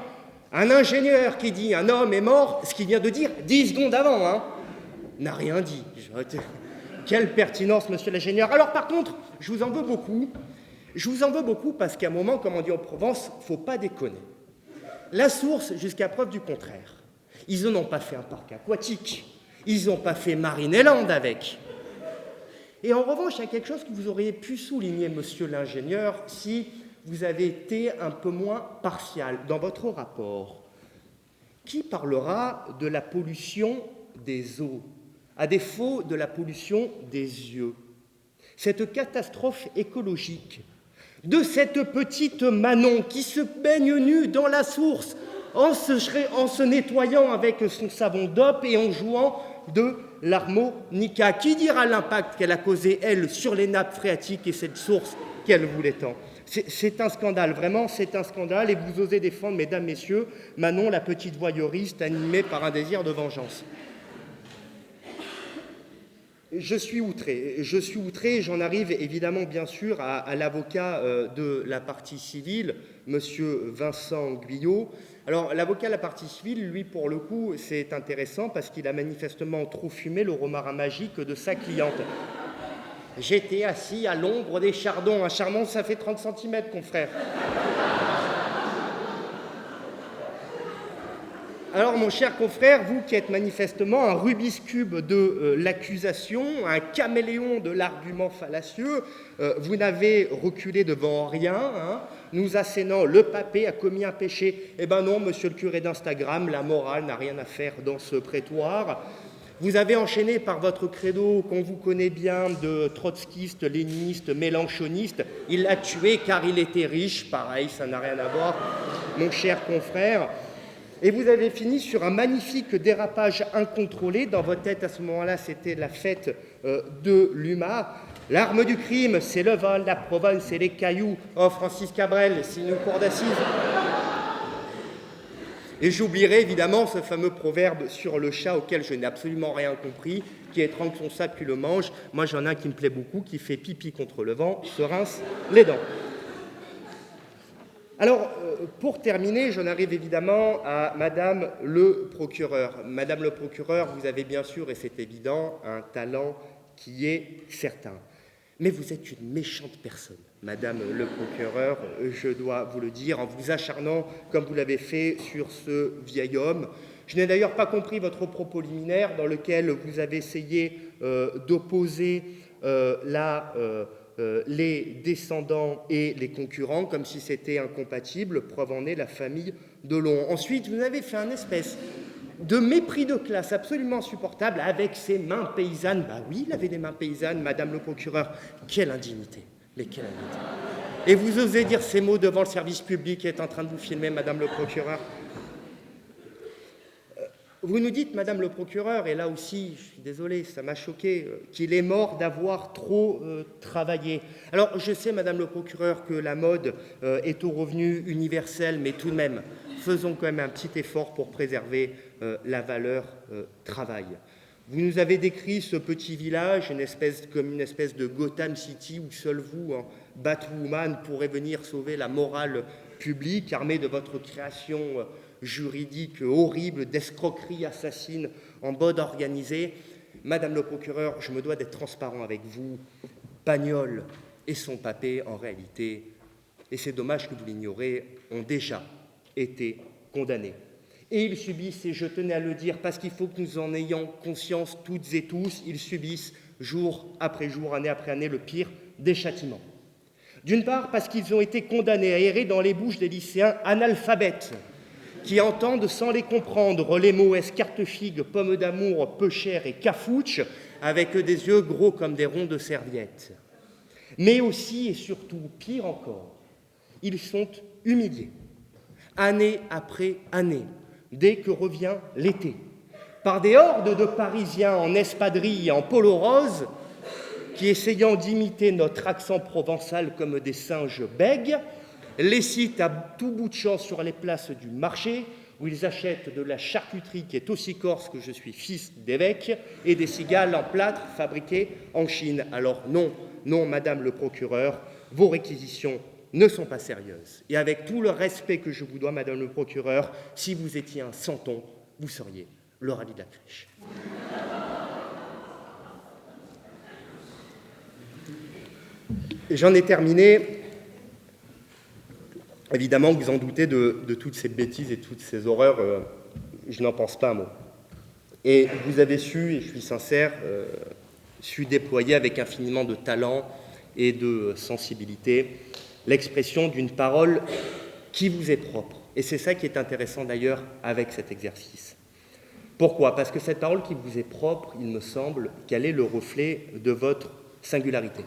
un ingénieur qui dit un homme est mort, ce qu'il vient de dire 10 secondes avant, hein, n'a rien dit. Quelle pertinence, monsieur l'ingénieur. Alors, par contre, je vous en veux beaucoup. Je vous en veux beaucoup parce qu'à un moment, comme on dit en Provence, il ne faut pas déconner. La source, jusqu'à preuve du contraire, ils n'en ont pas fait un parc aquatique, ils n'ont pas fait Marineland avec. Et en revanche, il y a quelque chose que vous auriez pu souligner, monsieur l'ingénieur, si vous avez été un peu moins partial dans votre rapport. Qui parlera de la pollution des eaux, à défaut de la pollution des yeux? Cette catastrophe écologique, de cette petite Manon qui se baigne nue dans la source en se nettoyant avec son savon d'op et en jouant de l'harmonica. Qui dira l'impact qu'elle a causé, elle, sur les nappes phréatiques et cette source qu'elle voulait tant? C'est un scandale, vraiment, c'est un scandale. Et vous osez défendre, mesdames, messieurs, Manon, la petite voyeuriste animée par un désir de vengeance. Je suis outré, j'en arrive évidemment bien sûr à l'avocat de la partie civile, monsieur Vincent Guyot. Alors l'avocat de la partie civile, lui pour le coup, c'est intéressant parce qu'il a manifestement trop fumé le romarin magique de sa cliente. J'étais assis à l'ombre des chardons, un chardon ça fait 30 cm, confrère. Alors, mon cher confrère, vous qui êtes manifestement un Rubik's Cube de l'accusation, un caméléon de l'argument fallacieux, vous n'avez reculé devant rien, hein, nous assénant le papé a commis un péché. Eh ben non, monsieur le curé d'Instagram, la morale n'a rien à faire dans ce prétoire. Vous avez enchaîné par votre credo qu'on vous connaît bien de trotskiste, léniniste, mélanchoniste. Il l'a tué car il était riche, pareil, ça n'a rien à voir, mon cher confrère. Et vous avez fini sur un magnifique dérapage incontrôlé. Dans votre tête, à ce moment-là, c'était la fête de l'UMA. L'arme du crime, c'est le vol, la Provence et les cailloux. Oh, Francis Cabrel, signe une cour d'assises. Et j'oublierai évidemment ce fameux proverbe sur le chat auquel je n'ai absolument rien compris, qui étrangle son sac puis le mange. Moi, j'en ai un qui me plaît beaucoup, qui fait pipi contre le vent, se rince les dents. Alors, pour terminer, j'en arrive évidemment à Madame le procureur. Madame le procureur, vous avez bien sûr, et c'est évident, un talent qui est certain. Mais vous êtes une méchante personne, Madame le procureur, je dois vous le dire, en vous acharnant, comme vous l'avez fait, sur ce vieil homme. Je n'ai d'ailleurs pas compris votre propos liminaire dans lequel vous avez essayé d'opposer les descendants et les concurrents, comme si c'était incompatible, preuve en est la famille Delon. Ensuite, vous avez fait un espèce de mépris de classe absolument insupportable avec ses mains paysannes. Bah oui, il avait des mains paysannes, Madame le procureur. Quelle indignité, mais quelle indignité. Et vous osez dire ces mots devant le service public qui est en train de vous filmer, Madame le procureur. Vous nous dites, Madame le procureur, et là aussi, je suis désolé, ça m'a choqué, qu'il est mort d'avoir trop travaillé. Alors, je sais, Madame le procureur, que la mode est au revenu universel, mais tout de même, faisons quand même un petit effort pour préserver la valeur travail. Vous nous avez décrit ce petit village comme une espèce de Gotham City où seul vous, en Batwoman, pourrez venir sauver la morale publique, armé de votre création juridique horrible, d'escroquerie assassine en bande organisée. Madame le procureur, je me dois d'être transparent avec vous. Pagnol et son papé, en réalité, et c'est dommage que vous l'ignorez, ont déjà été condamnés. Et ils subissent, et je tenais à le dire, parce qu'il faut que nous en ayons conscience toutes et tous, ils subissent jour après jour, année après année, le pire des châtiments. D'une part, parce qu'ils ont été condamnés à errer dans les bouches des lycéens analphabètes, qui entendent sans les comprendre les mots escartefigue, pomme d'amour, peu cher et cafouche, avec des yeux gros comme des ronds de serviette. Mais aussi et surtout, pire encore, ils sont humiliés, année après année, dès que revient l'été, par des hordes de Parisiens en espadrille et en polo rose, qui, essayant d'imiter notre accent provençal comme des singes bègues, les citent à tout bout de champ sur les places du marché, où ils achètent de la charcuterie qui est aussi corse que je suis fils d'évêque, et des cigales en plâtre fabriquées en Chine. Alors non, non, Madame le procureur, vos réquisitions ne sont pas sérieuses. Et avec tout le respect que je vous dois, Madame le procureur, si vous étiez un santon, vous seriez le rallye de la crèche. Et j'en ai terminé. Évidemment, vous en doutez de toutes ces bêtises et toutes ces horreurs, je n'en pense pas un mot. Et vous avez su, et je suis sincère, su déployer avec infiniment de talent et de sensibilité l'expression d'une parole qui vous est propre. Et c'est ça qui est intéressant d'ailleurs avec cet exercice. Pourquoi ? Parce que cette parole qui vous est propre, il me semble qu'elle est le reflet de votre singularité.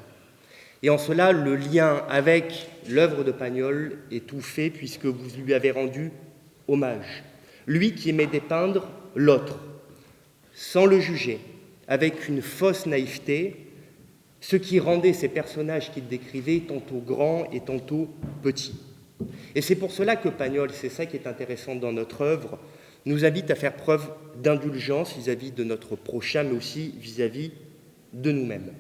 Et en cela, le lien avec l'œuvre de Pagnol est tout fait puisque vous lui avez rendu hommage. Lui qui aimait dépeindre l'autre, sans le juger, avec une fausse naïveté, ce qui rendait ces personnages qu'il décrivait tantôt grands et tantôt petits. Et c'est pour cela que Pagnol, c'est ça qui est intéressant dans notre œuvre, nous invite à faire preuve d'indulgence vis-à-vis de notre prochain, mais aussi vis-à-vis de nous-mêmes.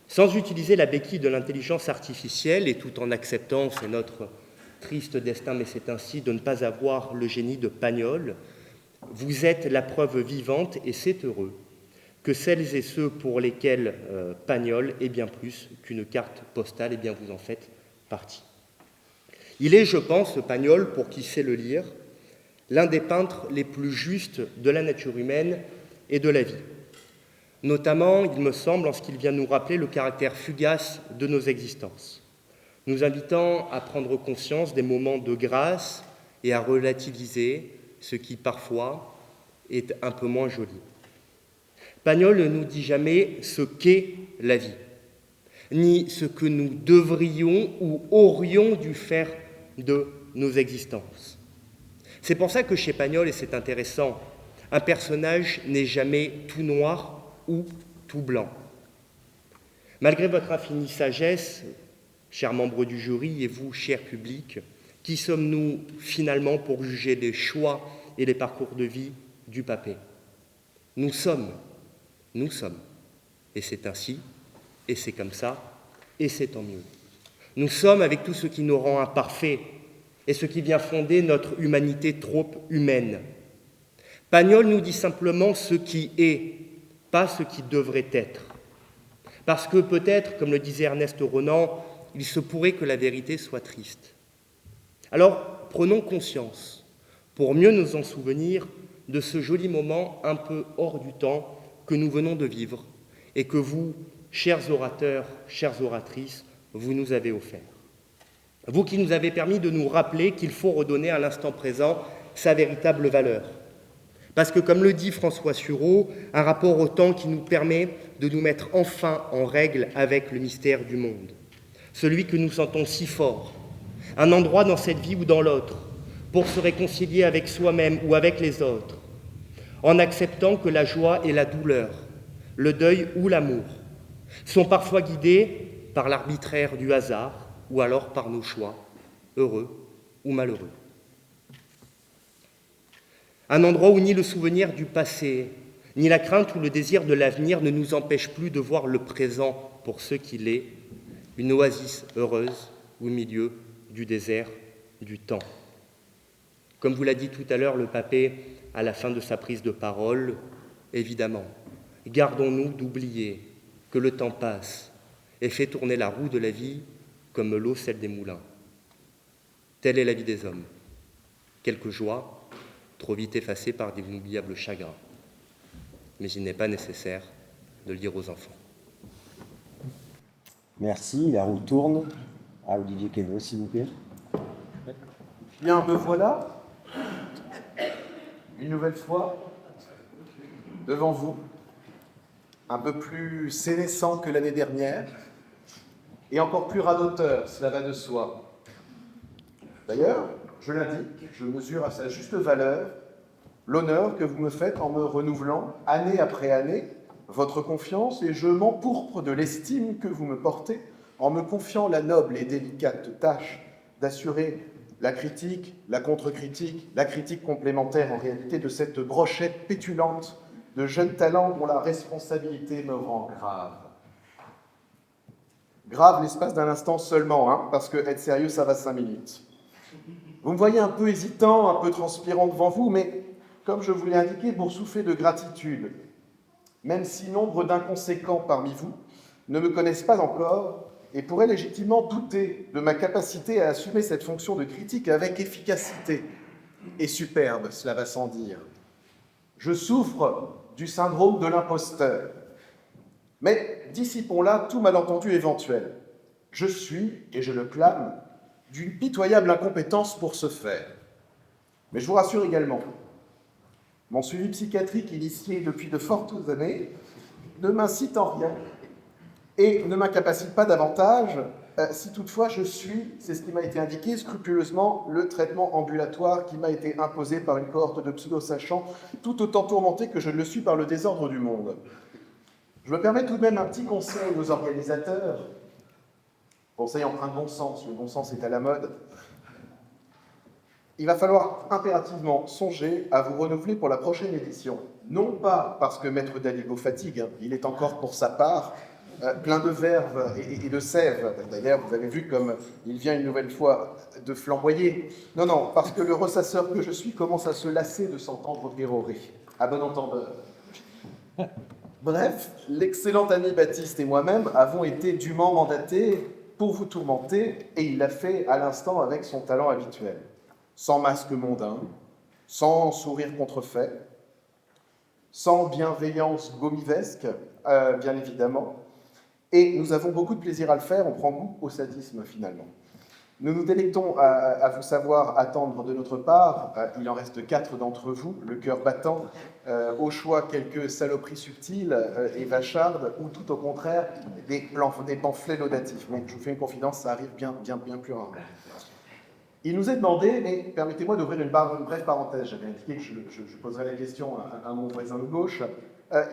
Sans utiliser la béquille de l'intelligence artificielle et tout en acceptant, c'est notre triste destin, mais c'est ainsi, de ne pas avoir le génie de Pagnol, vous êtes la preuve vivante, et c'est heureux, que celles et ceux pour lesquels Pagnol est bien plus qu'une carte postale, eh bien vous en faites partie. Il est, je pense, Pagnol, pour qui sait le lire, l'un des peintres les plus justes de la nature humaine et de la vie. Notamment, il me semble, en ce qu'il vient nous rappeler le caractère fugace de nos existences, nous invitant à prendre conscience des moments de grâce et à relativiser ce qui, parfois, est un peu moins joli. Pagnol ne nous dit jamais ce qu'est la vie, ni ce que nous devrions ou aurions dû faire de nos existences. C'est pour ça que chez Pagnol, et c'est intéressant, un personnage n'est jamais tout noir ou tout blanc. Malgré votre infinie sagesse, chers membres du jury, et vous, cher public, qui sommes-nous finalement pour juger les choix et les parcours de vie du papé? Nous sommes. Et c'est ainsi, et c'est comme ça, et c'est tant mieux. Nous sommes avec tout ce qui nous rend imparfaits et ce qui vient fonder notre humanité trop humaine. Pagnol nous dit simplement ce qui est, pas ce qui devrait être. Parce que peut-être, comme le disait Ernest Renan, il se pourrait que la vérité soit triste. Alors, prenons conscience, pour mieux nous en souvenir, de ce joli moment un peu hors du temps que nous venons de vivre et que vous, chers orateurs, chères oratrices, vous nous avez offert. Vous qui nous avez permis de nous rappeler qu'il faut redonner à l'instant présent sa véritable valeur. Parce que, comme le dit François Sureau, un rapport au temps qui nous permet de nous mettre enfin en règle avec le mystère du monde, celui que nous sentons si fort, un endroit dans cette vie ou dans l'autre, pour se réconcilier avec soi-même ou avec les autres, en acceptant que la joie et la douleur, le deuil ou l'amour, sont parfois guidés par l'arbitraire du hasard ou alors par nos choix, heureux ou malheureux. Un endroit où ni le souvenir du passé, ni la crainte ou le désir de l'avenir ne nous empêchent plus de voir le présent pour ce qu'il est, une oasis heureuse au milieu du désert du temps. Comme vous l'a dit tout à l'heure le papé à la fin de sa prise de parole, évidemment, gardons-nous d'oublier que le temps passe et fait tourner la roue de la vie comme l'eau celle des moulins. Telle est la vie des hommes. Quelques joies, trop vite effacées par d'inoubliables chagrins. Mais il n'est pas nécessaire de le dire aux enfants. Merci, la roue tourne. À Olivier Quéveux, s'il vous plaît. Bien, me voilà, une nouvelle fois, devant vous, un peu plus sénescent que l'année dernière, et encore plus radoteur, cela va de soi. D'ailleurs, je l'indique, je mesure à sa juste valeur l'honneur que vous me faites en me renouvelant, année après année, votre confiance, et je m'empourpre de l'estime que vous me portez en me confiant la noble et délicate tâche d'assurer la critique, la contre-critique, la critique complémentaire en réalité de cette brochette pétulante de jeunes talents dont la responsabilité me rend grave. Grave l'espace d'un instant seulement, hein, parce que être sérieux, ça va 5 minutes. Vous me voyez un peu hésitant, un peu transpirant devant vous, mais comme je vous l'ai indiqué, boursouflé de gratitude, même si nombre d'inconséquents parmi vous ne me connaissent pas encore et pourraient légitimement douter de ma capacité à assumer cette fonction de critique avec efficacité et superbe, cela va sans dire. Je souffre du syndrome de l'imposteur. Mais dissipons là tout malentendu éventuel. Je suis, et je le clame, d'une pitoyable incompétence pour ce faire. Mais je vous rassure également, mon suivi psychiatrique initié depuis de fortes années ne m'incite en rien et ne m'incapacite pas davantage si toutefois je suis, c'est ce qui m'a été indiqué, scrupuleusement le traitement ambulatoire qui m'a été imposé par une cohorte de pseudo-sachants tout autant tourmentés que je le suis par le désordre du monde. Je me permets tout de même un petit conseil aux organisateurs, conseil empreint de bon sens, le bon sens est à la mode. il va falloir impérativement songer à vous renouveler pour la prochaine édition. Non pas parce que Maître Daligo fatigue, hein, il est encore pour sa part plein de verve et de sève. D'ailleurs, vous avez vu comme il vient une nouvelle fois de flamboyer. Non, non, parce que le ressasseur que je suis commence à se lasser de s'entendre pérorer. À bon entendeur. Bref, l'excellent ami Baptiste et moi-même avons été dûment mandatés pour vous tourmenter, et il l'a fait à l'instant avec son talent habituel. Sans masque mondain, sans sourire contrefait, sans bienveillance gomivesque, bien évidemment. Et nous avons beaucoup de plaisir à le faire, on prend goût au sadisme finalement. Nous nous délectons à vous savoir attendre de notre part, il en reste 4 d'entre vous, le cœur battant, au choix quelques saloperies subtiles et vachardes, ou tout au contraire des pamphlets laudatifs. Mais je vous fais une confidence, ça arrive bien plus rarement. Il nous est demandé, mais permettez-moi d'ouvrir une brève parenthèse, j'avais indiqué que je poserai la question à mon voisin de gauche,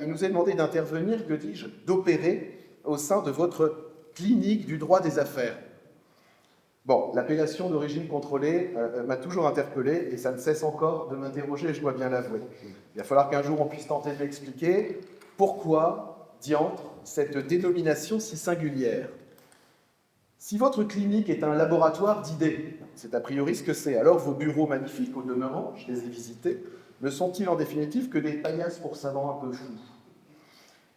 il nous est demandé d'intervenir, que dis-je, d'opérer au sein de votre clinique du droit des affaires. Bon, l'appellation d'origine contrôlée m'a toujours interpellé et ça ne cesse encore de m'interroger, je dois bien l'avouer. Il va falloir qu'un jour on puisse tenter de m'expliquer pourquoi, diantre, cette dénomination si singulière. Si votre clinique est un laboratoire d'idées, c'est a priori ce que c'est, alors vos bureaux magnifiques, au demeurant, je les ai visités, ne sont-ils en définitive que des paillasses pour savants un peu fous?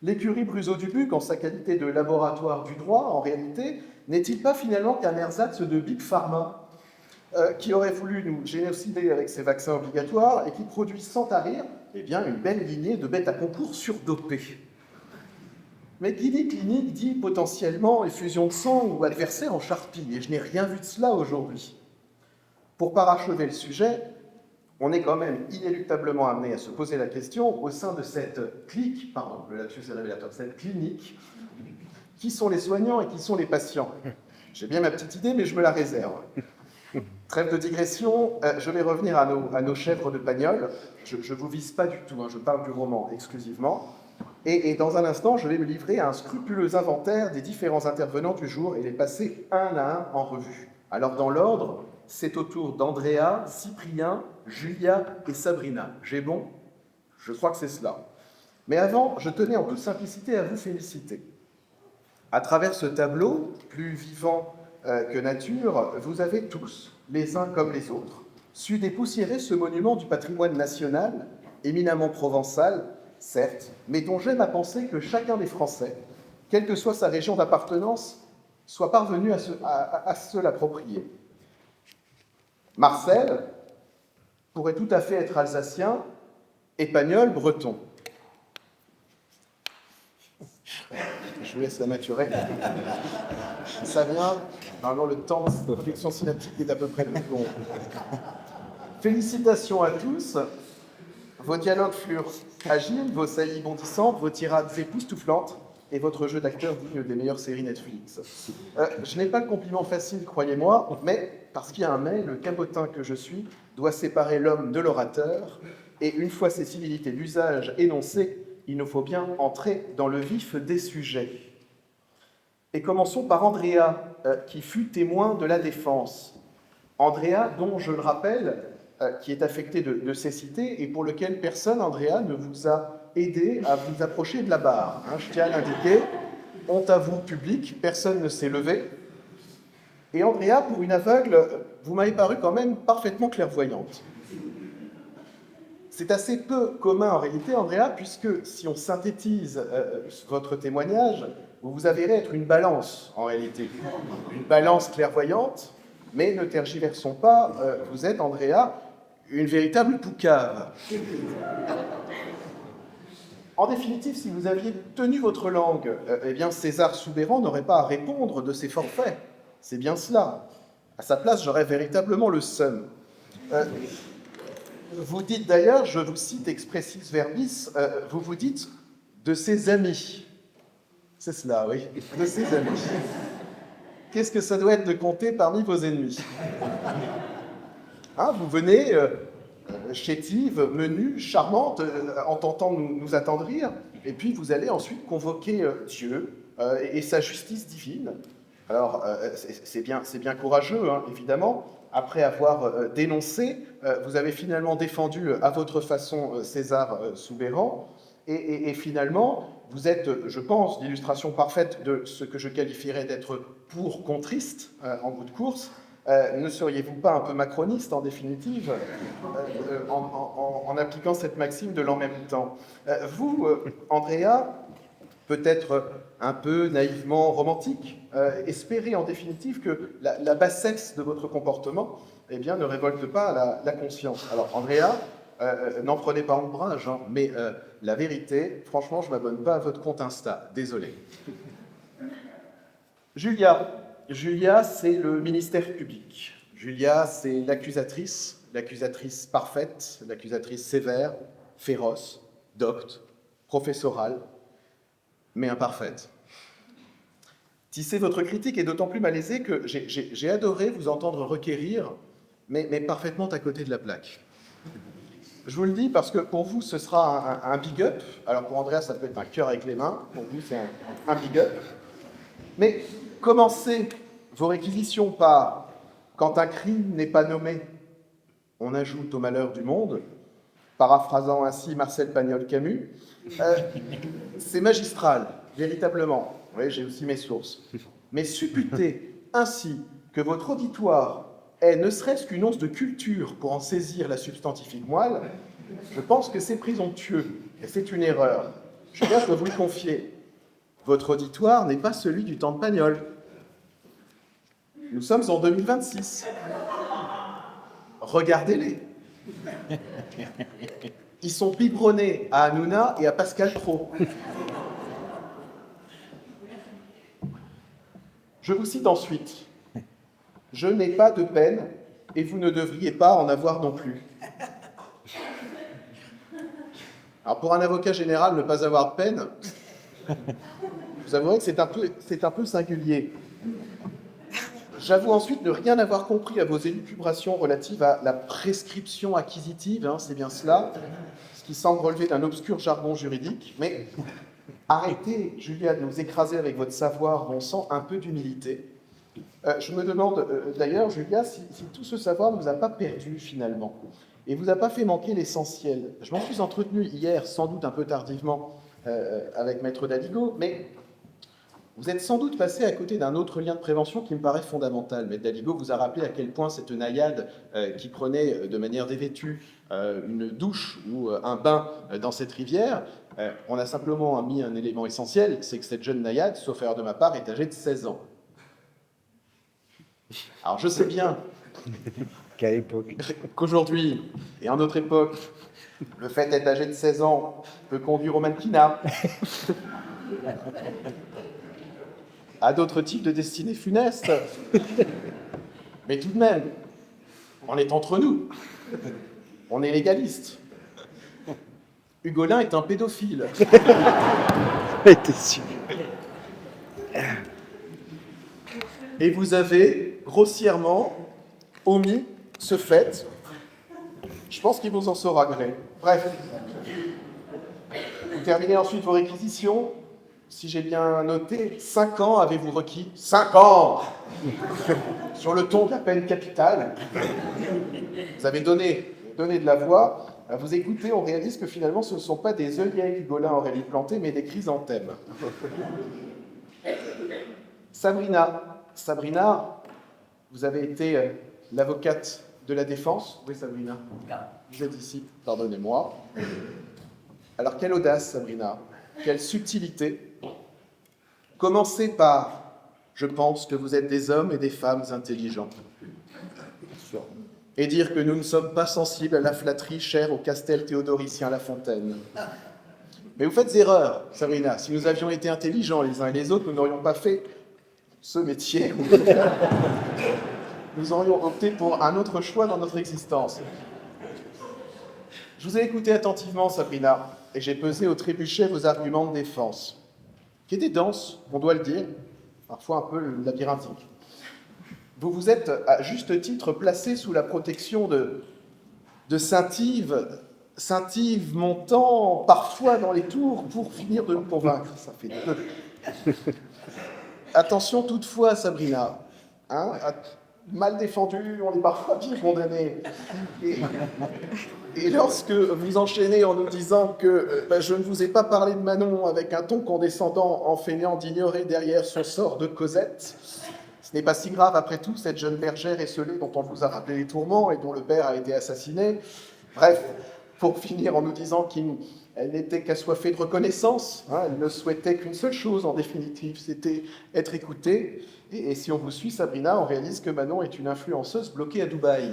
L'écurie Bruseau-Dubuc, en sa qualité de laboratoire du droit, en réalité, n'est-il pas finalement qu'un ersatz de Big Pharma qui aurait voulu nous génocider avec ses vaccins obligatoires et qui produit sans tarir une belle lignée de bêtes à concours surdopées? Mais qui dit clinique dit potentiellement effusion de sang ou adversaire en charpie, et je n'ai rien vu de cela aujourd'hui. Pour parachever le sujet, on est quand même inéluctablement amené à se poser la question, au sein de cette clique, pardon, le lapsus est révélateur, cette clinique, qui sont les soignants et qui sont les patients? J'ai bien ma petite idée, mais je me la réserve. Trêve de digression, je vais revenir à nos chèvres de Pagnol. Je ne vous vise pas du tout, hein, je parle du roman exclusivement. Et dans un instant, je vais me livrer à un scrupuleux inventaire des différents intervenants du jour et les passer un à un en revue. Alors dans l'ordre, c'est au tour d'Andrea, Cyprien, Julia et Sabrina. J'ai bon? Je crois que c'est cela. Mais avant, je tenais en toute simplicité à vous féliciter. À travers ce tableau, plus vivant que nature, vous avez tous, les uns comme les autres, su dépoussiérer ce monument du patrimoine national, éminemment provençal, certes, mais dont j'aime à penser que chacun des Français, quelle que soit sa région d'appartenance, soit parvenu à se l'approprier. Marcel pourrait tout à fait être alsacien et Pagnol breton. Je vous laisse la maturer. Ça vient, normalement le temps de réflexion synaptique est à peu près de secondes. Félicitations à tous. Vos dialogues furent agiles, vos saillies bondissantes, vos tirades époustouflantes et votre jeu d'acteur digne des meilleures séries Netflix. Je n'ai pas le compliment facile, croyez-moi, mais parce qu'il y a un mais, le cabotin que je suis doit séparer l'homme de l'orateur, et une fois ces civilités d'usage énoncées, il nous faut bien entrer dans le vif des sujets. Et commençons par Andrea, qui fut témoin de la défense. Andrea, dont, je le rappelle, qui est affecté de cécité et pour lequel personne, Andrea, ne vous a aidé à vous approcher de la barre. Hein, je tiens à l'indiquer, honte à vous, public, personne ne s'est levé. Et Andrea, pour une aveugle, vous m'avez paru quand même parfaitement clairvoyante. C'est assez peu commun en réalité, Andrea, puisque si on synthétise votre témoignage, vous vous avérez être une balance en réalité. Une balance clairvoyante, mais ne tergiversons pas, vous êtes, Andrea, une véritable poucave. En définitive, si vous aviez tenu votre langue, eh bien César Soubeyran n'aurait pas à répondre de ses forfaits. C'est bien cela. À sa place, j'aurais véritablement le seum. Vous dites d'ailleurs, je vous cite expressis verbis, vous vous dites de ses amis. C'est cela, oui, de ses amis. Qu'est-ce que ça doit être de compter parmi vos ennemis? Hein, vous venez, chétive, menue, charmante, en tentant de nous attendrir, et puis vous allez ensuite convoquer Dieu et sa justice divine. Alors, c'est bien courageux, hein, évidemment, après avoir dénoncé, vous avez finalement défendu à votre façon César Soubeyran, et finalement, vous êtes, je pense, l'illustration parfaite de ce que je qualifierais d'être pour-contriste en bout de course. Ne seriez-vous pas un peu macroniste, en définitive, en appliquant cette maxime de l'en même temps? Vous, Andrea, peut-être un peu naïvement romantique, espérez en définitive que la bassesse de votre comportement eh bien, ne révolte pas la conscience. Alors, Andrea, n'en prenez pas ombrage, hein, mais la vérité, franchement, je ne m'abonne pas à votre compte Insta, désolé. Julia, c'est le ministère public. Julia, c'est l'accusatrice parfaite, l'accusatrice sévère, féroce, docte, professorale, mais imparfaite. Tisser votre critique est d'autant plus malaisé que j'ai adoré vous entendre requérir, mais parfaitement à côté de la plaque. Je vous le dis parce que pour vous, ce sera un big up. Alors pour Andrea, ça peut être un cœur avec les mains. Pour vous, c'est un big up. Mais commencez vos réquisitions par « Quand un crime n'est pas nommé, on ajoute au malheur du monde », paraphrasant ainsi Marcel Pagnol-Camus. C'est magistral, véritablement. Oui, j'ai aussi mes sources. Mais supputer ainsi que votre auditoire ait ne serait-ce qu'une once de culture pour en saisir la substantifique moelle, je pense que c'est présomptueux, et c'est une erreur. Je dois vous le confier. Votre auditoire n'est pas celui du temps de Pagnol. Nous sommes en 2026. Regardez-les. Ils sont biberonnés à Hanouna et à Pascal Praud. Je vous cite ensuite. « Je n'ai pas de peine et vous ne devriez pas en avoir non plus. » Alors pour un avocat général, ne pas avoir de peine, vous avouerez que c'est un peu singulier. J'avoue ensuite ne rien avoir compris à vos élucubrations relatives à la prescription acquisitive, hein, c'est bien cela, ce qui semble relever d'un obscur jargon juridique, mais arrêtez, Julia, de nous écraser avec votre savoir, bon sang, un peu d'humilité. Je me demande d'ailleurs, Julia, si tout ce savoir ne vous a pas perdu finalement, et vous a pas fait manquer l'essentiel. Je m'en suis entretenu hier, sans doute un peu tardivement, avec Maître Daligo, mais vous êtes sans doute passé à côté d'un autre lien de prévention qui me paraît fondamental. Maître Daligo vous a rappelé à quel point cette naïade qui prenait de manière dévêtue une douche ou un bain dans cette rivière, on a simplement mis un élément essentiel, c'est que cette jeune naïade, sauf erreur de ma part, est âgée de 16 ans. Alors je sais bien qu'aujourd'hui, et en notre époque, le fait d'être âgé de 16 ans peut conduire au mannequinat, à d'autres types de destinées funestes. Mais tout de même, on est entre nous. On est légaliste. Hugolin est un pédophile. Et vous avez grossièrement omis ce fait. Je pense qu'il vous en saura gré. Bref. Vous terminez ensuite vos réquisitions. Si j'ai bien noté, 5 ans avez-vous requis. 5 ans sur le ton de la peine capitale. Vous avez donné de la voix. À vous écouter, on réalise que finalement, ce ne sont pas des œillets qu'Hugolin aurait dû planter, mais des chrysanthèmes. Sabrina, vous avez été l'avocate de la défense. Oui, Sabrina. Vous êtes ici, pardonnez-moi. Alors, quelle audace, Sabrina. Quelle subtilité. Commencez par « Je pense que vous êtes des hommes et des femmes intelligents. » Et dire que nous ne sommes pas sensibles à la flatterie chère au castel théodoricien La Fontaine. Mais vous faites erreur, Sabrina. Si nous avions été intelligents les uns et les autres, nous n'aurions pas fait ce métier. Nous aurions opté pour un autre choix dans notre existence. Je vous ai écouté attentivement, Sabrina, et j'ai pesé au trébuchet vos arguments de défense, qui étaient denses, on doit le dire, parfois un peu labyrinthiques. Vous vous êtes, à juste titre, placé sous la protection de Saint-Yves montant parfois dans les tours pour finir de nous convaincre. Ça fait deux. Attention toutefois, Sabrina. mal défendu, on est parfois bien condamné. Et lorsque vous enchaînez en nous disant que je ne vous ai pas parlé de Manon avec un ton condescendant en feignant d'ignorer derrière son sort de Cosette, ce n'est pas si grave après tout, cette jeune bergère esseulée dont on vous a rappelé les tourments et dont le père a été assassiné. Bref, pour finir en nous disant qu'elle n'était qu'assoiffée de reconnaissance, hein, elle ne souhaitait qu'une seule chose en définitive, c'était être écoutée. Et si on vous suit, Sabrina, on réalise que Manon est une influenceuse bloquée à Dubaï.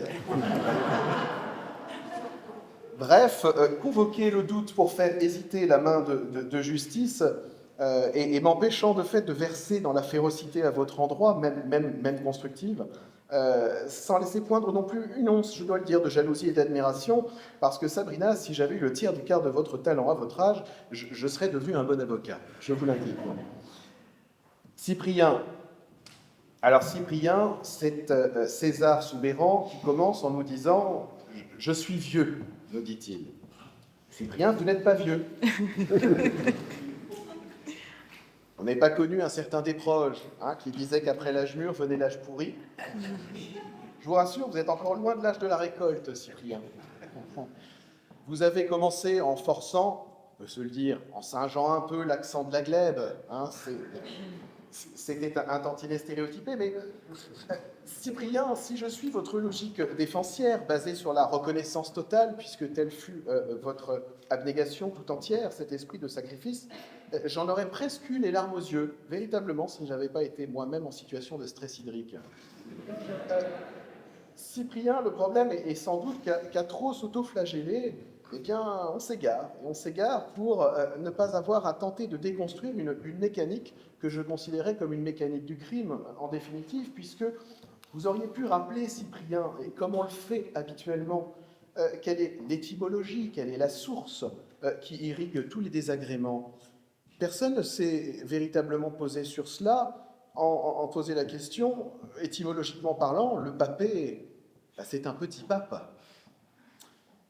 Bref, convoquer le doute pour faire hésiter la main de justice et m'empêchant de fait de verser dans la férocité à votre endroit, même constructive, sans laisser poindre non plus une once, je dois le dire, de jalousie et d'admiration, parce que Sabrina, si j'avais eu le tiers du quart de votre talent à votre âge, je serais devenu un bon avocat, je vous l'indique. Cyprien. Alors Cyprien, c'est César Soubeyran qui commence en nous disant « Je suis vieux », nous dit-il. Cyprien, vous n'êtes pas vieux. On n'est pas connu un certain Desproges, hein, qui disait qu'après l'âge mûr venait l'âge pourri. Je vous rassure, vous êtes encore loin de l'âge de la récolte, Cyprien. Vous avez commencé en forçant, on peut se le dire, en singeant un peu l'accent de la glèbe. Hein, c'était un tantinet stéréotypé, mais Cyprien, si je suis votre logique défensière, basée sur la reconnaissance totale, puisque telle fut votre abnégation tout entière, cet esprit de sacrifice, j'en aurais presque eu les larmes aux yeux, véritablement, si je n'avais pas été moi-même en situation de stress hydrique. Cyprien, le problème est sans doute qu'à trop s'auto-flageller, eh bien, on s'égare. Et on s'égare pour ne pas avoir à tenter de déconstruire une mécanique que je considérais comme une mécanique du crime, en définitive, puisque vous auriez pu rappeler, Cyprien, et comme on le fait habituellement, quelle est l'étymologie, quelle est la source qui irrigue tous les désagréments. Personne ne s'est véritablement posé sur cela, en poser la question, étymologiquement parlant, le papé, c'est un petit pape.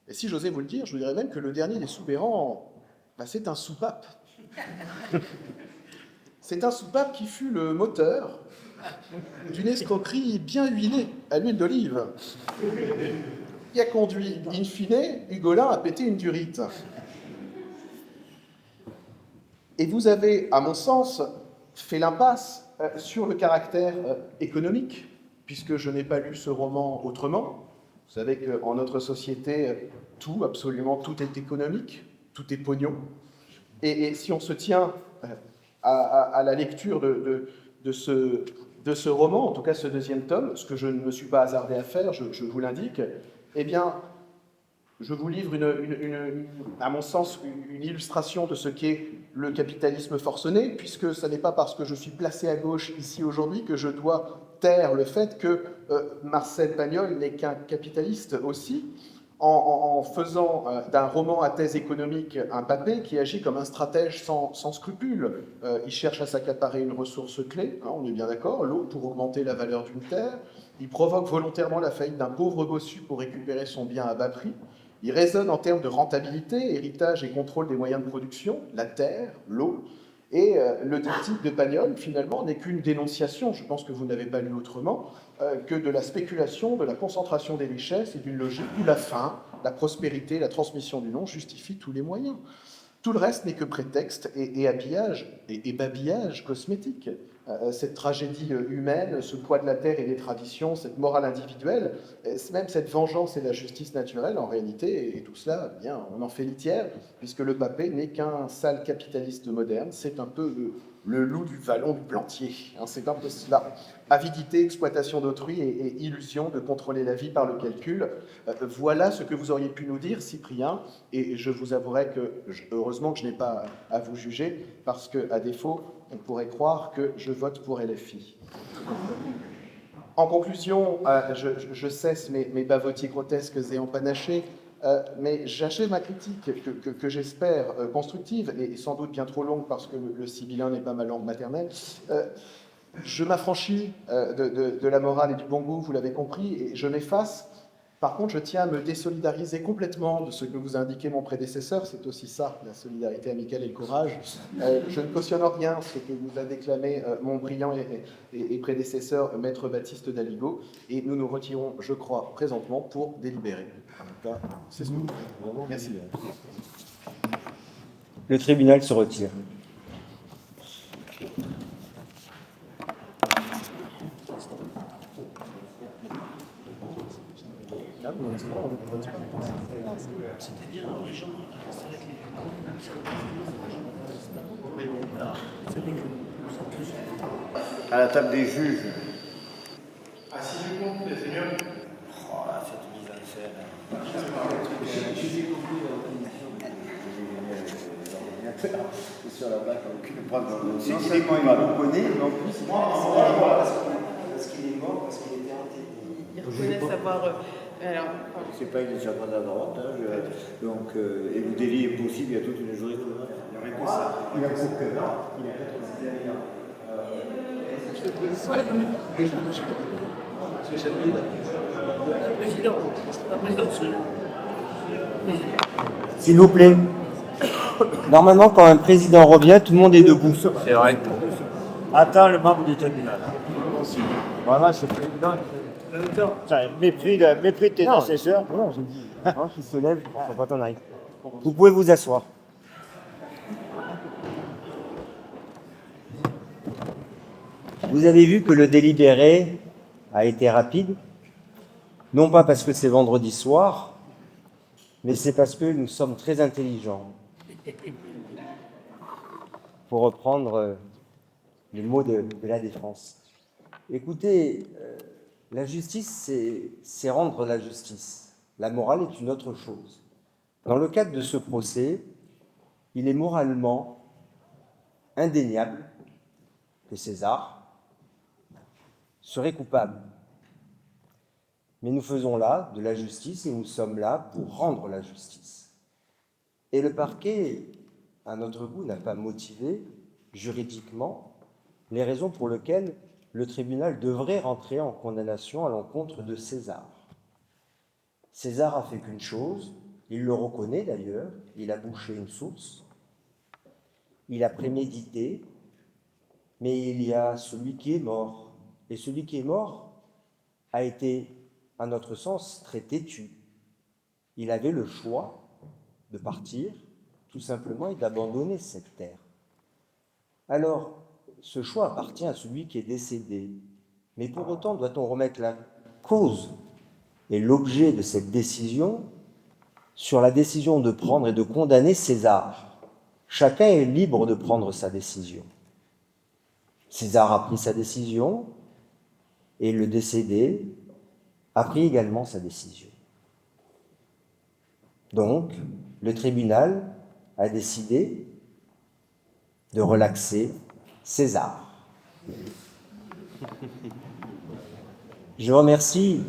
Et si j'osais vous le dire, je vous dirais même que le dernier des Soubeyran, c'est un soupape. C'est un soupape qui fut le moteur d'une escroquerie bien huilée à l'huile d'olive, qui a conduit, in fine, Hugolin à péter une durite. Et vous avez, à mon sens, fait l'impasse sur le caractère économique, puisque je n'ai pas lu ce roman autrement. Vous savez qu'en notre société, tout, absolument tout est économique, tout est pognon. Et si on se tient à la lecture de ce roman, en tout cas ce deuxième tome, ce que je ne me suis pas hasardé à faire, je vous l'indique, eh bien, je vous livre, à mon sens, une illustration de ce qu'est le capitalisme forcené, puisque ce n'est pas parce que je suis placé à gauche ici aujourd'hui que je dois taire le fait que Marcel Pagnol n'est qu'un capitaliste aussi, en faisant d'un roman à thèse économique un papé qui agit comme un stratège sans scrupules. Il cherche à s'accaparer une ressource clé, hein, on est bien d'accord, l'eau pour augmenter la valeur d'une terre. Il provoque volontairement la faillite d'un pauvre bossu pour récupérer son bien à bas prix. Il raisonne en termes de rentabilité, héritage et contrôle des moyens de production, la terre, l'eau. Et le type de Pagnol, finalement, n'est qu'une dénonciation, je pense que vous n'avez pas lu autrement, que de la spéculation, de la concentration des richesses et d'une logique où la faim, la prospérité, la transmission du nom justifient tous les moyens. Tout le reste n'est que prétexte et habillage et babillage cosmétique. Cette tragédie humaine, ce poids de la terre et des traditions, cette morale individuelle, même cette vengeance et la justice naturelle, en réalité, et tout cela, eh bien, on en fait litière, puisque le papé n'est qu'un sale capitaliste moderne, c'est un peu le loup du vallon du Plantier, hein, c'est un peu cela. Avidité, exploitation d'autrui et illusion de contrôler la vie par le calcul. Voilà ce que vous auriez pu nous dire, Cyprien, et je vous avouerai que, heureusement que je n'ai pas à vous juger, parce qu'à défaut, on pourrait croire que je vote pour LFI. En conclusion, je cesse mes bavotiers grotesques et empanachés, mais j'achève ma critique que j'espère constructive, et sans doute bien trop longue parce que le sibyllin n'est pas ma langue maternelle. Je m'affranchis de la morale et du bon goût, vous l'avez compris, et je m'efface Par contre, je tiens à me désolidariser complètement de ce que vous a indiqué mon prédécesseur. C'est aussi ça, la solidarité amicale et le courage. Je ne cautionne rien ce que vous a déclamé mon brillant et prédécesseur, maître Baptiste Daligo. Et nous nous retirons, je crois, présentement pour délibérer. C'est ce que vous faites. Merci. Le tribunal se retire. À la table des juges. Assis du compte, c'est mieux. Oh là, cette mise en scène. C'est sur la balle, aucune preuve. C'est qu'il vous connaît, mais en plus, parce qu'il est mort, parce qu'il était enterré. Il reconnaît savoir. Alors, c'est pas une échappade à droite, donc, et le délit est possible, il y a toute une jurisprudence. Il n'y a que ça. Il a beaucoup que non, il a 90 ans. S'il vous plaît. Normalement, quand un président revient, tout le monde est debout. C'est vrai. Attends le membre du tribunal. Voilà, c'est le président. Mépris de tes assesseurs. Non, je dis. Qui se lève, faut pas t'en arriver. Vous pouvez vous asseoir. Vous avez vu que le délibéré a été rapide, non pas parce que c'est vendredi soir, mais c'est parce que nous sommes très intelligents. Pour reprendre les mots de la défense. Écoutez, la justice, c'est rendre la justice. La morale est une autre chose. Dans le cadre de ce procès, il est moralement indéniable que César serait coupable. Mais nous faisons là de la justice et nous sommes là pour rendre la justice. Et le parquet, à notre goût, n'a pas motivé juridiquement les raisons pour lesquelles le tribunal devrait rentrer en condamnation à l'encontre de César. César a fait qu'une chose, il le reconnaît d'ailleurs, il a bouché une source, il a prémédité, mais il y a celui qui est mort. Et celui qui est mort a été, à notre sens, très têtu. Il avait le choix de partir, tout simplement, et d'abandonner cette terre. Alors, ce choix appartient à celui qui est décédé. Mais pour autant, doit-on remettre la cause et l'objet de cette décision sur la décision de prendre et de condamner César? Chacun est libre de prendre sa décision. César a pris sa décision et le décédé a pris également sa décision. Donc, le tribunal a décidé de relaxer César. Je remercie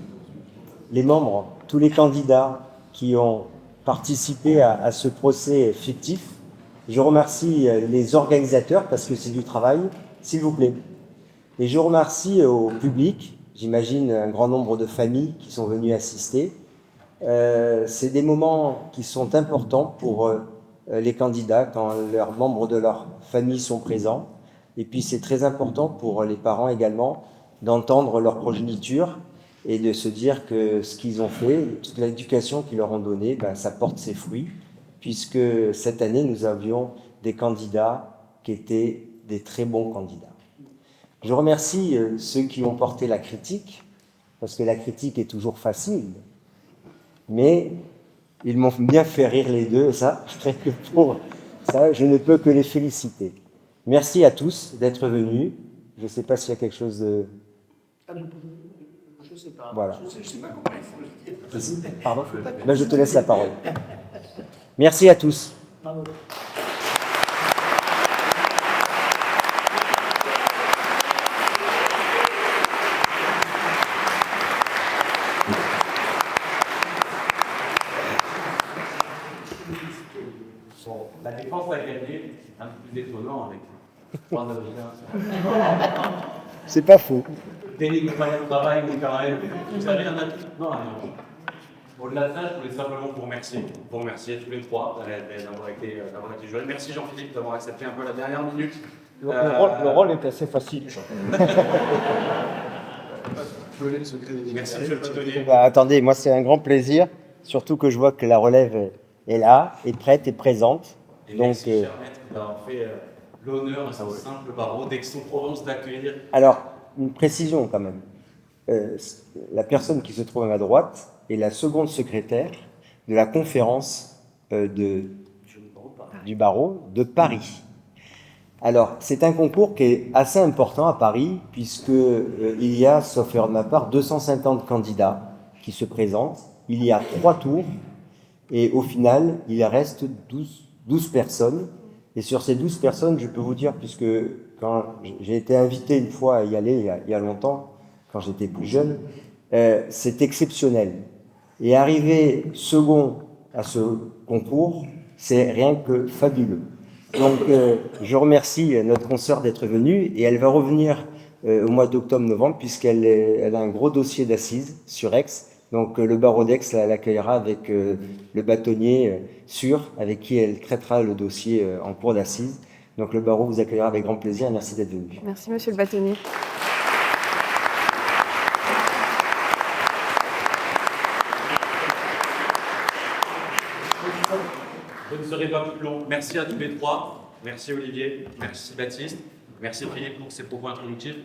les membres, tous les candidats qui ont participé à ce procès fictif. Je remercie les organisateurs parce que c'est du travail, s'il vous plaît. Et je remercie au public, j'imagine un grand nombre de familles qui sont venues assister. C'est des moments qui sont importants pour les candidats quand leurs membres de leur famille sont présents. Et puis c'est très important pour les parents également d'entendre leur progéniture et de se dire que ce qu'ils ont fait, toute l'éducation qu'ils leur ont donnée, ça porte ses fruits, puisque cette année nous avions des candidats qui étaient des très bons candidats. Je remercie ceux qui ont porté la critique, parce que la critique est toujours facile, mais ils m'ont bien fait rire les deux, ça, pour ça, je ne peux que les féliciter. Merci à tous d'être venus. Je ne sais pas s'il y a quelque chose de... Je ne sais pas. Voilà. Je sais pas comment il faut le dire. Pardon ? Je te laisse la parole. Merci à tous. Bravo. Bon, la défense a gagné, un peu plus étonnant avec 3 C'est pas faux. Délit de travail, mais quand même, vous avez rien à dire. Non, Au-delà de ça, je voulais simplement vous remercier tous les trois d'avoir été jeunes. Merci Jean-Philippe d'avoir accepté un peu la dernière minute. Le rôle est assez facile. Merci monsieur le bâtonnier. Bah, attendez, moi c'est un grand plaisir, surtout que je vois que la relève est là, est prête, est présente. Et donc, merci cher maître d'avoir fait l'honneur à ce simple barreau d'Aix-en-Provence d'accueillir. Alors, une précision quand même. La personne qui se trouve à ma droite est la seconde secrétaire de la conférence du barreau de Paris. Alors, c'est un concours qui est assez important à Paris, puisqu'il y a, sauf erreur de ma part, 250 candidats qui se présentent. Il y a 3 tours, et au final, il reste 12 personnes. Et sur ces 12 personnes, je peux vous dire, puisque quand j'ai été invité une fois à y aller il y a longtemps, quand j'étais plus jeune, c'est exceptionnel. Et arriver second à ce concours, c'est rien que fabuleux. Donc, je remercie notre consoeur d'être venue, et elle va revenir au mois d'octobre-novembre, puisqu'elle a un gros dossier d'assises sur Aix. Donc, le barreau d'Aix l'accueillera avec le bâtonnier sûr, avec qui elle traitera le dossier en cours d'assises. Donc, le barreau vous accueillera avec grand plaisir. Merci d'être venu. Merci, monsieur le bâtonnier. Je ne serai pas plus long. Merci à tous les trois. Merci Olivier. Merci Baptiste. Merci Philippe pour ces propos introductifs.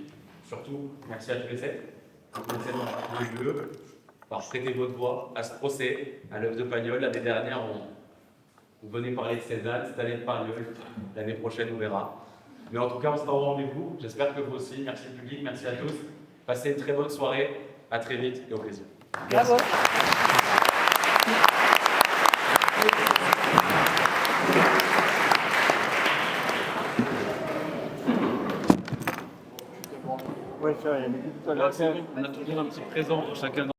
Surtout, merci à tous les 7. Par prêter votre voix à ce procès, à l'œuvre de Pagnol. L'année dernière, vous venez parler de Cézanne, cette année de Pagnol. L'année prochaine, on verra. Mais en tout cas, on sera au rendez-vous. J'espère que vous aussi. Merci le public, merci à tous. Passez une très bonne soirée. À très vite et au plaisir. Bravo. On a toujours un petit présent pour chacun.